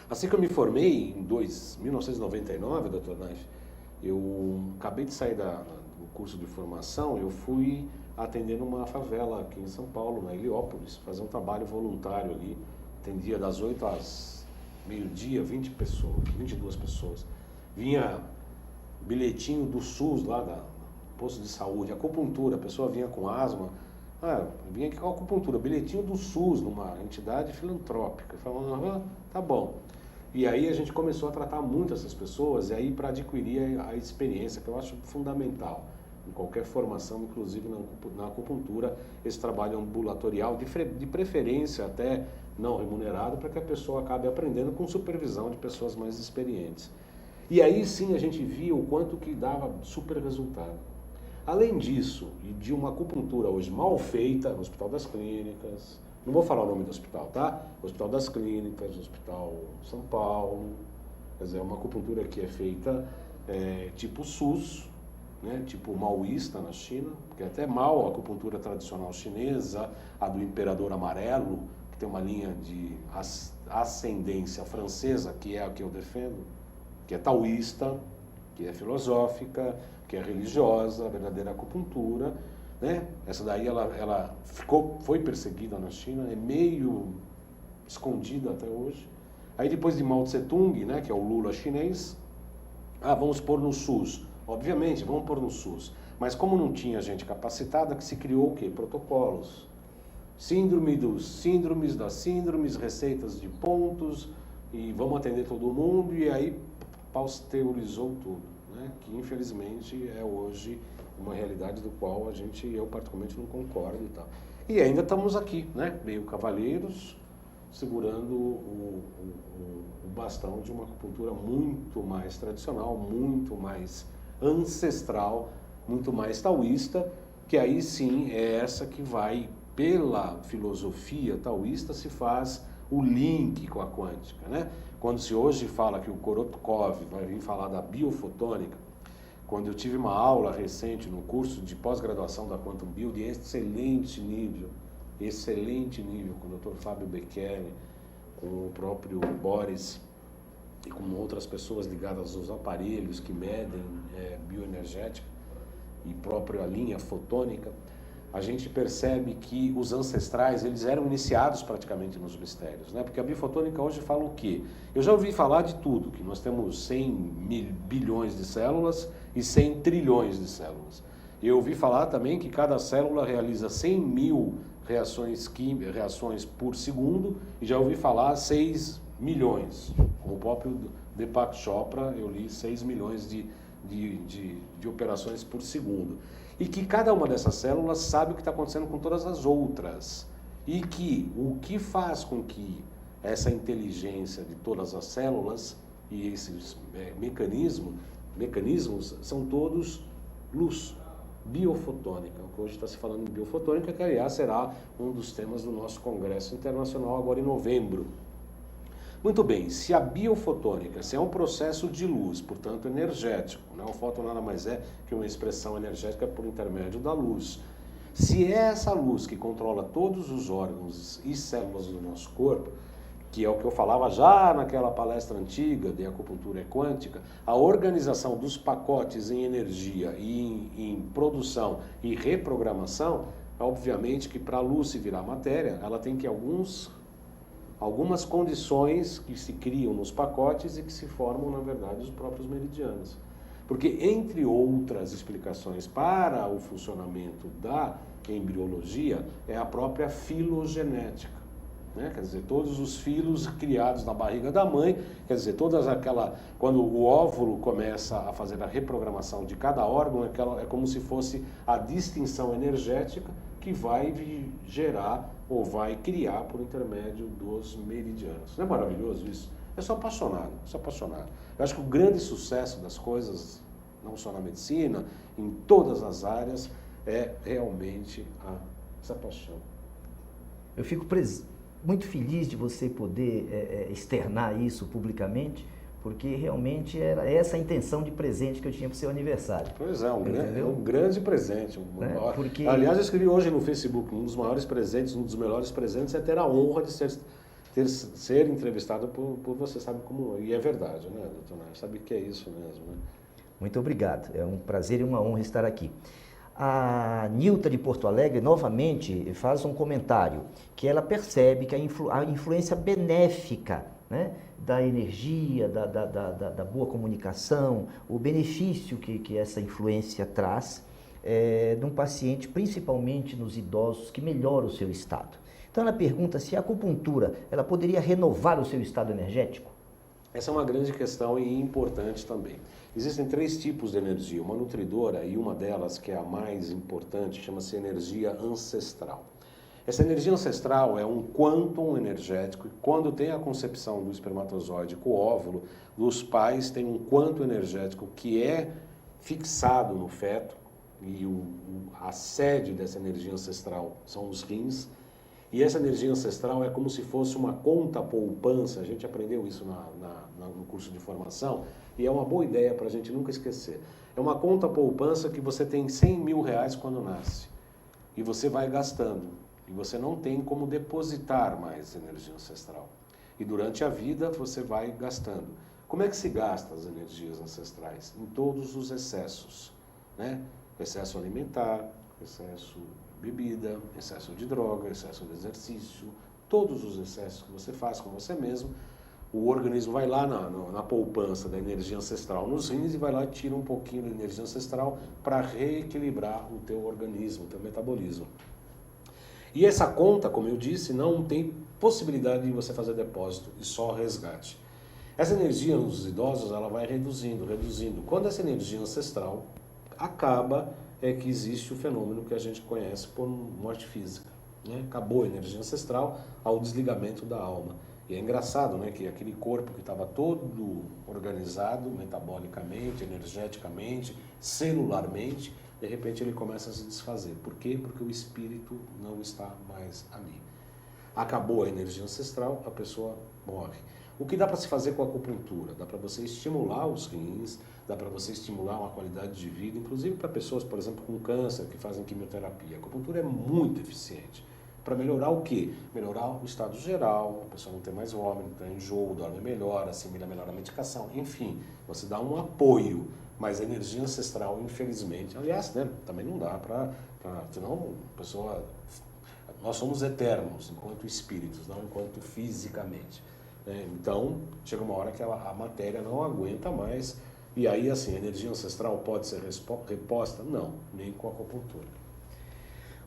Speaker 1: Assim que eu me formei em 1999, Dr. Naif, eu acabei de sair do curso de formação, eu fui atender numa favela aqui em São Paulo, na Heliópolis, fazer um trabalho voluntário ali, atendia das 8 às meio-dia, 22 pessoas. Vinha bilhetinho do SUS lá, do posto de saúde, acupuntura, a pessoa vinha com asma, eu vim aqui com a acupuntura, bilhetinho do SUS, numa entidade filantrópica. Falando, tá bom. E aí a gente começou a tratar muito essas pessoas, e aí para adquirir a experiência, que eu acho fundamental, em qualquer formação, inclusive na acupuntura, esse trabalho ambulatorial, de preferência até não remunerado, para que a pessoa acabe aprendendo com supervisão de pessoas mais experientes. E aí sim a gente viu o quanto que dava super resultado. Além disso, e de uma acupuntura hoje mal feita, no Hospital das Clínicas, não vou falar o nome do hospital, tá? Hospital das Clínicas, Hospital São Paulo, quer dizer, é uma acupuntura que é feita tipo SUS, né? Tipo maoísta na China, porque até Mao, a acupuntura tradicional chinesa, a do Imperador Amarelo, que tem uma linha de ascendência francesa, que é a que eu defendo, que é taoísta, que é filosófica, que é religiosa, a verdadeira acupuntura, né? Essa daí ela foi perseguida na China, é meio escondida até hoje. Aí depois de Mao Tse Tung, né, que é o Lula chinês, vamos pôr no SUS. Obviamente, vamos pôr no SUS. Mas como não tinha gente capacitada, que se criou o quê? Protocolos. Síndromes das síndromes, receitas de pontos, e vamos atender todo mundo, e aí pasteurizou tudo, né? Que infelizmente é hoje uma realidade do qual eu particularmente não concordo e tal. E ainda estamos aqui, né? Meio cavalheiros, segurando o bastão de uma acupuntura muito mais tradicional, muito mais ancestral, muito mais taoísta, que aí sim é essa que vai, pela filosofia taoísta, se faz o link com a quântica, né? Quando se hoje fala que o Korotkov vai vir falar da biofotônica, quando eu tive uma aula recente no curso de pós-graduação da Quantum Bio, de excelente nível, com o Dr. Fábio Beccheri, com o próprio Boris e com outras pessoas ligadas aos aparelhos que medem bioenergética e própria linha fotônica, a gente percebe que os ancestrais, eles eram iniciados praticamente nos mistérios, né? Porque a biofotônica hoje fala o quê? Eu já ouvi falar de tudo, que nós temos 100 bilhões de células e 100 trilhões de células. Eu ouvi falar também que cada célula realiza 100 mil reações por segundo, e já ouvi falar 6 milhões. Com o próprio Deepak Chopra, eu li 6 milhões de operações por segundo. E que cada uma dessas células sabe o que está acontecendo com todas as outras. E que o que faz com que essa inteligência de todas as células e esses mecanismos são todos luz, biofotônica. O que hoje está se falando em biofotônica, que aliás será um dos temas do nosso Congresso Internacional agora em novembro. Muito bem, se a biofotônica, se é um processo de luz, portanto energético, né? O fóton nada mais é que uma expressão energética por intermédio da luz. Se é essa luz que controla todos os órgãos e células do nosso corpo, que é o que eu falava já naquela palestra antiga de acupuntura quântica, a organização dos pacotes em energia e em produção e reprogramação, obviamente que para a luz se virar matéria, ela tem que algumas condições que se criam nos pacotes e que se formam, na verdade, os próprios meridianos. Porque, entre outras explicações para o funcionamento da embriologia, é a própria filogenética, né? Quer dizer, todos os filos criados na barriga da mãe, quer dizer, quando o óvulo começa a fazer a reprogramação de cada órgão, é como se fosse a distinção energética que vai gerar ou vai criar por intermédio dos meridianos. Não é maravilhoso isso? Eu sou apaixonado. Eu acho que o grande sucesso das coisas, não só na medicina, em todas as áreas, é realmente essa paixão.
Speaker 2: Eu fico muito feliz de você poder externar isso publicamente, porque realmente era essa a intenção de presente que eu tinha para o seu aniversário.
Speaker 1: Pois é, um grande presente.
Speaker 2: Porque...
Speaker 1: Aliás, eu escrevi hoje no Facebook, um dos maiores presentes, um dos melhores presentes é ter a honra de ser entrevistado por você, sabe como... E é verdade, né, doutor Nair? Sabe que é isso mesmo, né?
Speaker 2: Muito obrigado, é um prazer e uma honra estar aqui. A Nilta de Porto Alegre, novamente, faz um comentário, que ela percebe que a influência benéfica, né, da energia, da boa comunicação, o benefício que essa influência traz, de um paciente, principalmente nos idosos, que melhora o seu estado. Então ela pergunta se a acupuntura ela poderia renovar o seu estado energético?
Speaker 1: Essa é uma grande questão e importante também. Existem 3 tipos de energia, uma nutridora e uma delas, que é a mais importante, chama-se energia ancestral. Essa energia ancestral é um quantum energético e quando tem a concepção do espermatozoide com o óvulo, os pais têm um quantum energético que é fixado no feto e a sede dessa energia ancestral são os rins. E essa energia ancestral é como se fosse uma conta poupança, a gente aprendeu isso no curso de formação, e é uma boa ideia para a gente nunca esquecer. É uma conta poupança que você tem 100 mil reais quando nasce, e você vai gastando, e você não tem como depositar mais energia ancestral. E durante a vida você vai gastando. Como é que se gasta as energias ancestrais? Em todos os excessos, né? Excesso alimentar, excesso bebida, excesso de droga, excesso de exercício, todos os excessos que você faz com você mesmo, o organismo vai lá na poupança da energia ancestral nos rins e vai lá e tira um pouquinho da energia ancestral para reequilibrar o teu organismo, o teu metabolismo. E essa conta, como eu disse, não tem possibilidade de você fazer depósito e só resgate. Essa energia nos idosos ela vai reduzindo. Quando essa energia ancestral acaba, é que existe o fenômeno que a gente conhece por morte física, né? Acabou a energia ancestral ao desligamento da alma. E é engraçado, né, que aquele corpo que estava todo organizado metabolicamente, energeticamente, celularmente, de repente ele começa a se desfazer. Por quê? Porque o espírito não está mais ali. Acabou a energia ancestral, a pessoa morre. O que dá para se fazer com a acupuntura? Dá para você estimular os rins, dá para você estimular uma qualidade de vida, inclusive para pessoas, por exemplo, com câncer, que fazem quimioterapia. A acupuntura é muito eficiente. Para melhorar o quê? Melhorar o estado geral, a pessoa não tem mais vômito, não tem enjoo, dorme melhor, assimila melhor a medicação. Enfim, você dá um apoio, mas a energia ancestral, infelizmente, aliás, né, também não dá para... Senão, a pessoa... Nós somos eternos enquanto espíritos, não enquanto fisicamente. Então, chega uma hora que a matéria não aguenta mais, e aí, assim, a energia ancestral pode ser reposta? Não, nem com a acupuntura.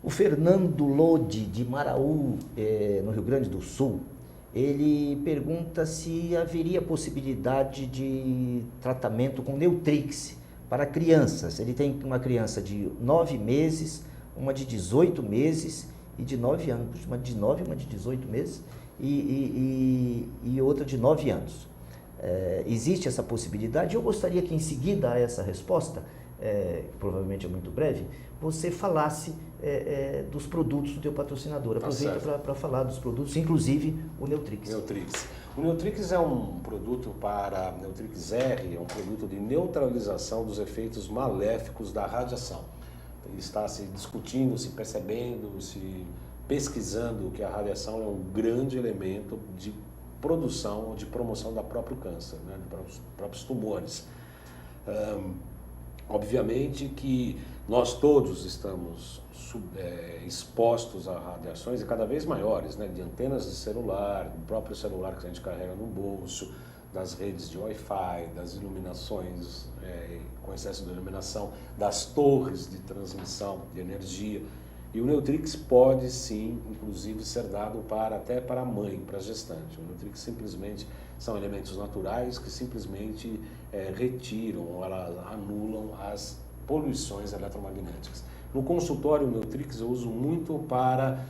Speaker 2: O Fernando Lodi, de Maraú, no Rio Grande do Sul, ele pergunta se haveria possibilidade de tratamento com Neutrix para crianças. Ele tem uma criança de 9 meses, uma de 18 meses e de 9 anos, uma de 9 e uma de 18 meses, e outra de 9 anos. Existe essa possibilidade? Eu gostaria que em seguida a essa resposta, que provavelmente é muito breve, você falasse dos produtos do teu patrocinador. Aproveita para falar dos produtos, inclusive o Neutrix.
Speaker 1: O Neutrix é um produto para... Neutrix R é um produto de neutralização dos efeitos maléficos da radiação. Está se discutindo, se percebendo, se pesquisando que a radiação é um grande elemento de produção, de promoção da próprio câncer, né, dos próprios tumores. Obviamente que nós todos estamos expostos a radiações e cada vez maiores, né, de antenas de celular, do próprio celular que a gente carrega no bolso, das redes de Wi-Fi, das iluminações com excesso de iluminação, das torres de transmissão de energia. E o Neutrix pode sim, inclusive, ser dado até para a mãe, para a gestante. O Neutrix simplesmente são elementos naturais que simplesmente retiram ou elas anulam as poluições eletromagnéticas. No consultório, o Neutrix eu uso muito para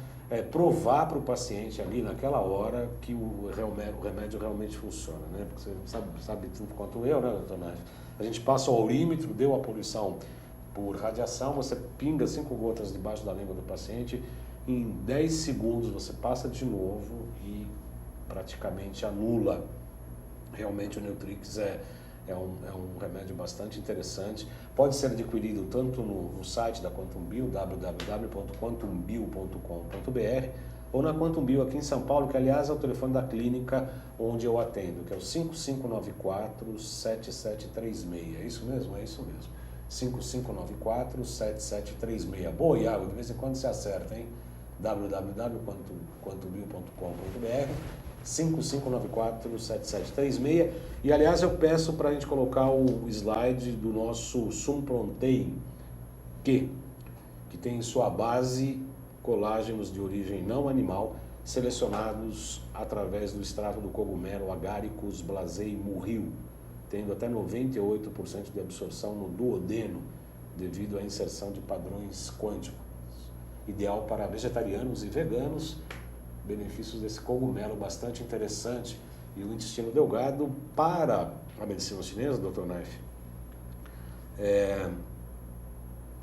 Speaker 1: provar para o paciente ali naquela hora que o remédio realmente funciona, né? Porque você sabe tanto quanto eu, né, doutor Nádio? A gente passa o aurímetro, deu a poluição por radiação, você pinga 5 gotas debaixo da língua do paciente, em 10 segundos você passa de novo e praticamente anula. Realmente o Neutrix é um remédio bastante interessante. Pode ser adquirido tanto no site da Quantum Bio, www.quantumbio.com.br, ou na Quantum Bio aqui em São Paulo, que aliás é o telefone da clínica onde eu atendo, que é o 5594-7736. É isso mesmo? É isso mesmo. 5594-7736. Boa, Iago, de vez em quando você acerta, hein? www.quantumbio.com.br 5594-7736. E aliás eu peço para a gente colocar o slide do nosso Sumprontei, que tem em sua base colágenos de origem não animal, selecionados através do extrato do cogumelo Agaricus blazei murril, tendo até 98% de absorção no duodeno, devido à inserção de padrões quânticos. Ideal para vegetarianos e veganos, benefícios desse cogumelo bastante interessante. E o intestino delgado, para a medicina chinesa, Dr. Naif, é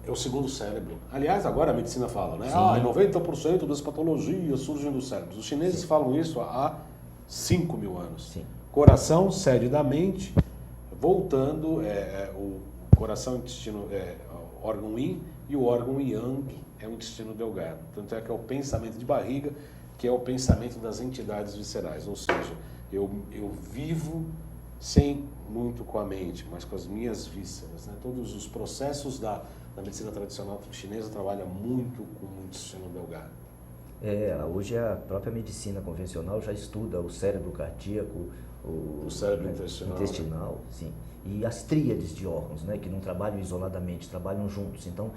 Speaker 1: o segundo cérebro. Aliás, agora a medicina fala, né? 90% das patologias surgem do cérebro. Os chineses falam isso há 5.000 anos.
Speaker 2: Sim.
Speaker 1: Coração, sede da mente, voltando, o coração, intestino, órgão yin, e o órgão yang é o intestino delgado. Tanto é que é o pensamento de barriga, que é o pensamento das entidades viscerais. Ou seja, eu vivo sem muito com a mente, mas com as minhas vísceras, né? Todos os processos da medicina tradicional chinesa trabalham muito com o intestino delgado.
Speaker 2: Hoje a própria medicina convencional já estuda o cérebro cardíaco,
Speaker 1: o cérebro intestinal,
Speaker 2: né? Sim. E as tríades de órgãos, né, que não trabalham isoladamente, trabalham juntos. Então,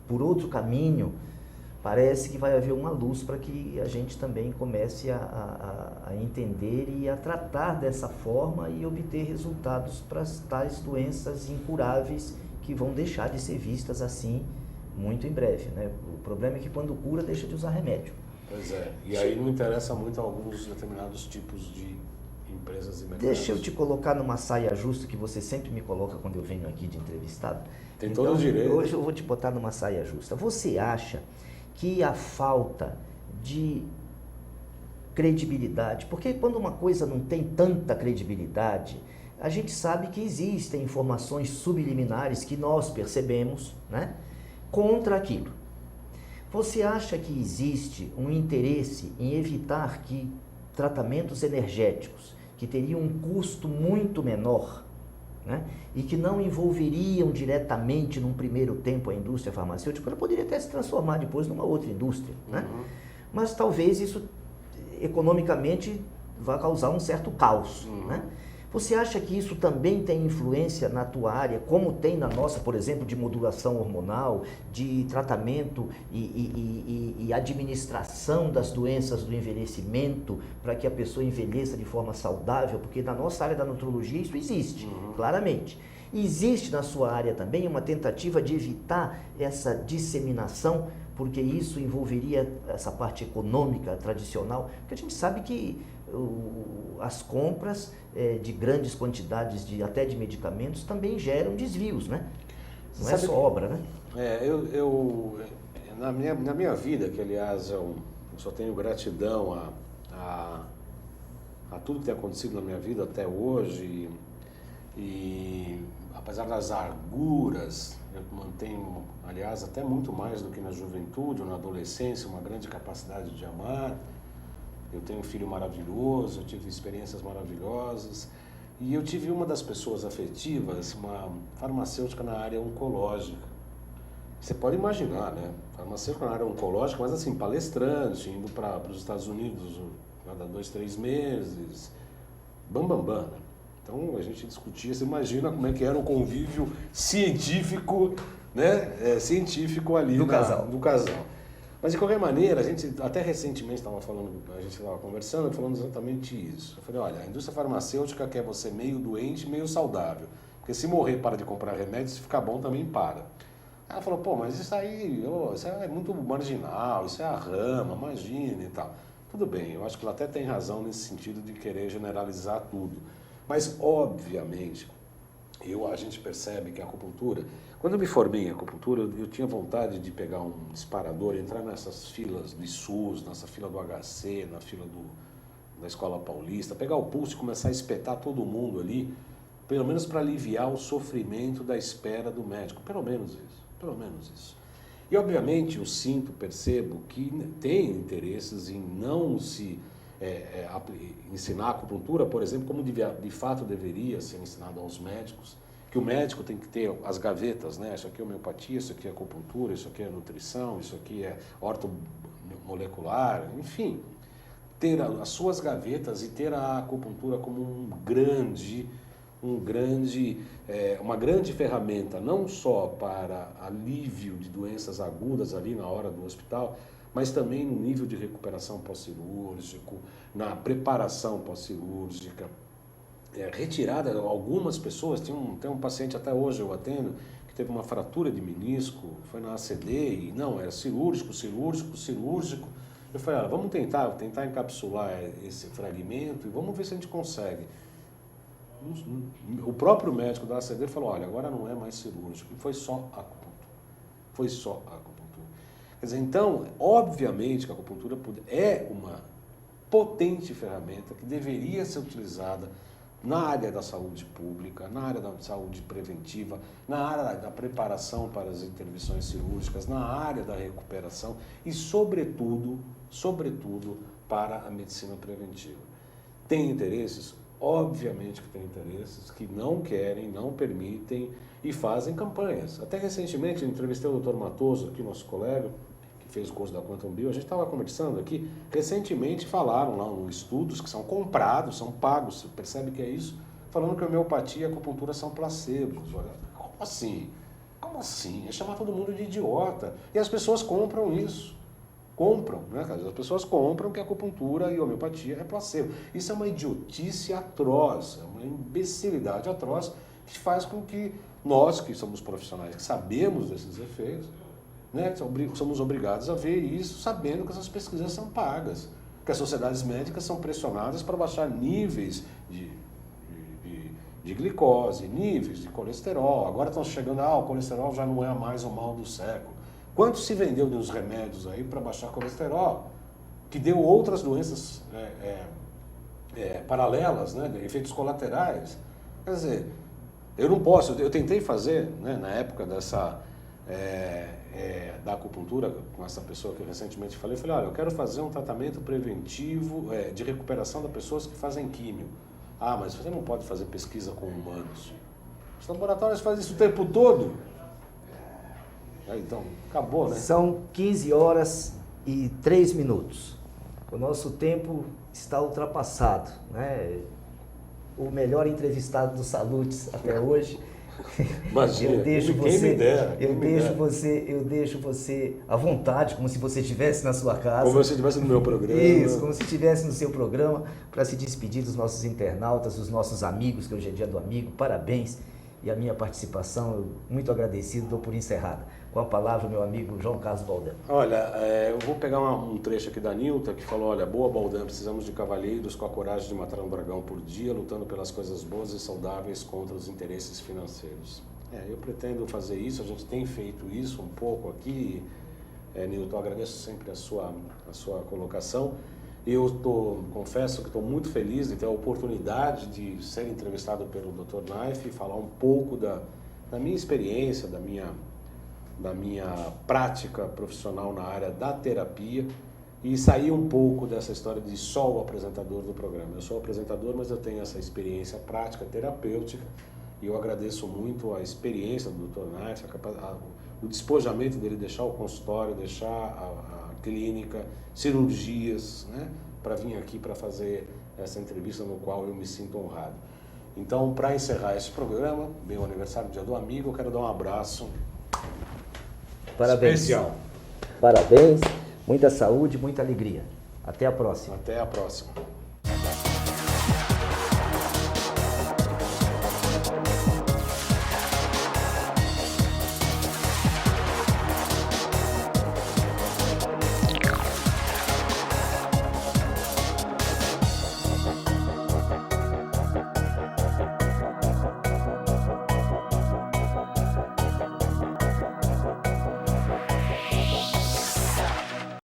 Speaker 2: por outro caminho, parece que vai haver uma luz para que a gente também comece a entender e a tratar dessa forma e obter resultados para as tais doenças incuráveis que vão deixar de ser vistas assim muito em breve, né? O problema é que quando cura, deixa de usar remédio.
Speaker 1: Pois é, e aí não interessa muito a alguns determinados tipos de empresas e mercados.
Speaker 2: Deixa eu te colocar numa saia justa que você sempre me coloca quando eu venho aqui de entrevistado.
Speaker 1: Tem todo o direito.
Speaker 2: Hoje eu vou te botar numa saia justa. Você acha que a falta de credibilidade, porque quando uma coisa não tem tanta credibilidade, a gente sabe que existem informações subliminares que nós percebemos, né, contra aquilo. Você acha que existe um interesse em evitar que tratamentos energéticos, que teriam um custo muito menor, né, e que não envolveriam diretamente num primeiro tempo a indústria farmacêutica, ela poderia até se transformar depois numa outra indústria, né? Mas talvez isso economicamente vá causar um certo caos, né? Você acha que isso também tem influência na tua área, como tem na nossa, por exemplo, de modulação hormonal, de tratamento e administração das doenças do envelhecimento, para que a pessoa envelheça de forma saudável? Porque na nossa área da nutrologia isso existe, claramente. Existe na sua área também uma tentativa de evitar essa disseminação, porque isso envolveria essa parte econômica tradicional, porque a gente sabe que as compras de grandes quantidades até de medicamentos também geram desvios, né? Não é só obra, né?
Speaker 1: Na minha vida, que aliás eu só tenho gratidão a tudo que tem acontecido na minha vida até hoje, e apesar das arguras, eu mantenho, aliás, até muito mais do que na juventude ou na adolescência, uma grande capacidade de amar. Eu tenho um filho maravilhoso, eu tive experiências maravilhosas, e eu tive uma das pessoas afetivas, uma farmacêutica na área oncológica. Você pode imaginar, né? Farmacêutica na área oncológica, mas assim, palestrante, indo para os Estados Unidos cada 2, 3 meses, bam. Né? Então a gente discutia, você imagina como é que era o convívio científico, né? Científico ali do casal. Mas de qualquer maneira, a gente até recentemente estava conversando, falando exatamente isso. Eu falei, olha, a indústria farmacêutica quer você meio doente, meio saudável. Porque se morrer, para de comprar remédio, se ficar bom, também para. Ela falou, pô, mas isso aí, isso é muito marginal, isso é a rama, imagina e tal. Tudo bem, eu acho que ela até tem razão nesse sentido de querer generalizar tudo. Mas, obviamente, a gente percebe que a acupuntura... Quando eu me formei em acupuntura, eu tinha vontade de pegar um disparador, entrar nessas filas do SUS, nessa fila do HC, na fila da Escola Paulista, pegar o pulso e começar a espetar todo mundo ali, pelo menos para aliviar o sofrimento da espera do médico. Pelo menos isso. E, obviamente, eu percebo que tem interesses em não se ensinar a acupuntura, por exemplo, como de fato deveria ser ensinado aos médicos, que o médico tem que ter as gavetas, né? Isso aqui é homeopatia, isso aqui é acupuntura, isso aqui é nutrição, isso aqui é ortomolecular, enfim. Ter as suas gavetas e ter a acupuntura como um grande uma grande ferramenta, não só para alívio de doenças agudas ali na hora do hospital, mas também no nível de recuperação pós-cirúrgico, na preparação pós-cirúrgica, retirada. Algumas pessoas, tem um paciente até hoje eu atendo, que teve uma fratura de menisco, foi na ACD e não, era cirúrgico. Eu falei, olha, vamos tentar encapsular esse fragmento e vamos ver se a gente consegue. O próprio médico da ACD falou, olha, agora não é mais cirúrgico, e foi só acupuntura. Quer dizer, então, obviamente que a acupuntura é uma potente ferramenta que deveria ser utilizada na área da saúde pública, na área da saúde preventiva, na área da preparação para as intervenções cirúrgicas, na área da recuperação e, sobretudo, para a medicina preventiva. Tem interesses? Obviamente que tem interesses que não querem, não permitem e fazem campanhas. Até recentemente eu entrevistei o Dr. Matoso, aqui, nosso colega, que fez o curso da Quantum Bio. A gente estava conversando aqui, recentemente falaram lá uns estudos que são comprados, são pagos, você percebe que é isso? Falando que a homeopatia e a acupuntura são placebos. Olha, como assim? Como assim? É chamar todo mundo de idiota. E as pessoas compram isso. Né, cara? As pessoas compram que a acupuntura e a homeopatia é placebo. Isso é uma idiotice atroz, é uma imbecilidade atroz que faz com que nós, que somos profissionais, que sabemos desses efeitos, né, somos obrigados a ver isso sabendo que essas pesquisas são pagas, que as sociedades médicas são pressionadas para baixar níveis de glicose, níveis de colesterol. Agora estão chegando, o colesterol já não é mais o mal do século. Quanto se vendeu de uns remédios aí para baixar colesterol, que deu outras doenças paralelas, né, de efeitos colaterais. Quer dizer, eu tentei fazer, né, na época da acupuntura, com essa pessoa que eu recentemente falei, olha, eu quero fazer um tratamento preventivo de recuperação das pessoas que fazem químio. Ah, mas você não pode fazer pesquisa com humanos. Os laboratórios fazem isso o tempo todo. Então, acabou, né?
Speaker 2: São 15h03. O nosso tempo está ultrapassado, né? O melhor entrevistado do Salutes até hoje.
Speaker 1: Imagina,
Speaker 2: eu deixo
Speaker 1: quem me
Speaker 2: você à vontade, como se você estivesse na sua casa.
Speaker 1: Como se estivesse no meu programa.
Speaker 2: Isso, como se estivesse no seu programa, para se despedir dos nossos internautas, dos nossos amigos, que hoje é dia do amigo. Parabéns. E a minha participação, eu muito agradecido, dou por encerrada. Com a palavra, meu amigo João Carlos Baldan.
Speaker 1: Olha, eu vou pegar um trecho aqui da Nilta, que falou, olha, boa Baldan, precisamos de cavalheiros com a coragem de matar um dragão por dia, lutando pelas coisas boas e saudáveis contra os interesses financeiros. Eu pretendo fazer isso, a gente tem feito isso um pouco aqui. Nilton, eu agradeço sempre a sua colocação. Confesso que estou muito feliz de ter a oportunidade de ser entrevistado pelo Dr. Naif e falar um pouco da minha experiência, da minha prática profissional na área da terapia e sair um pouco dessa história de só o apresentador do programa. Eu sou apresentador, mas eu tenho essa experiência prática terapêutica e eu agradeço muito a experiência do Dr. Naif, o despojamento dele deixar o consultório, deixar a clínica, cirurgias, né, para vir aqui para fazer essa entrevista no qual eu me sinto honrado. Então, para encerrar esse programa, meu aniversário, dia do amigo, eu quero dar um abraço especial.
Speaker 2: Parabéns, muita saúde, muita alegria. Até a próxima.
Speaker 1: Até a próxima.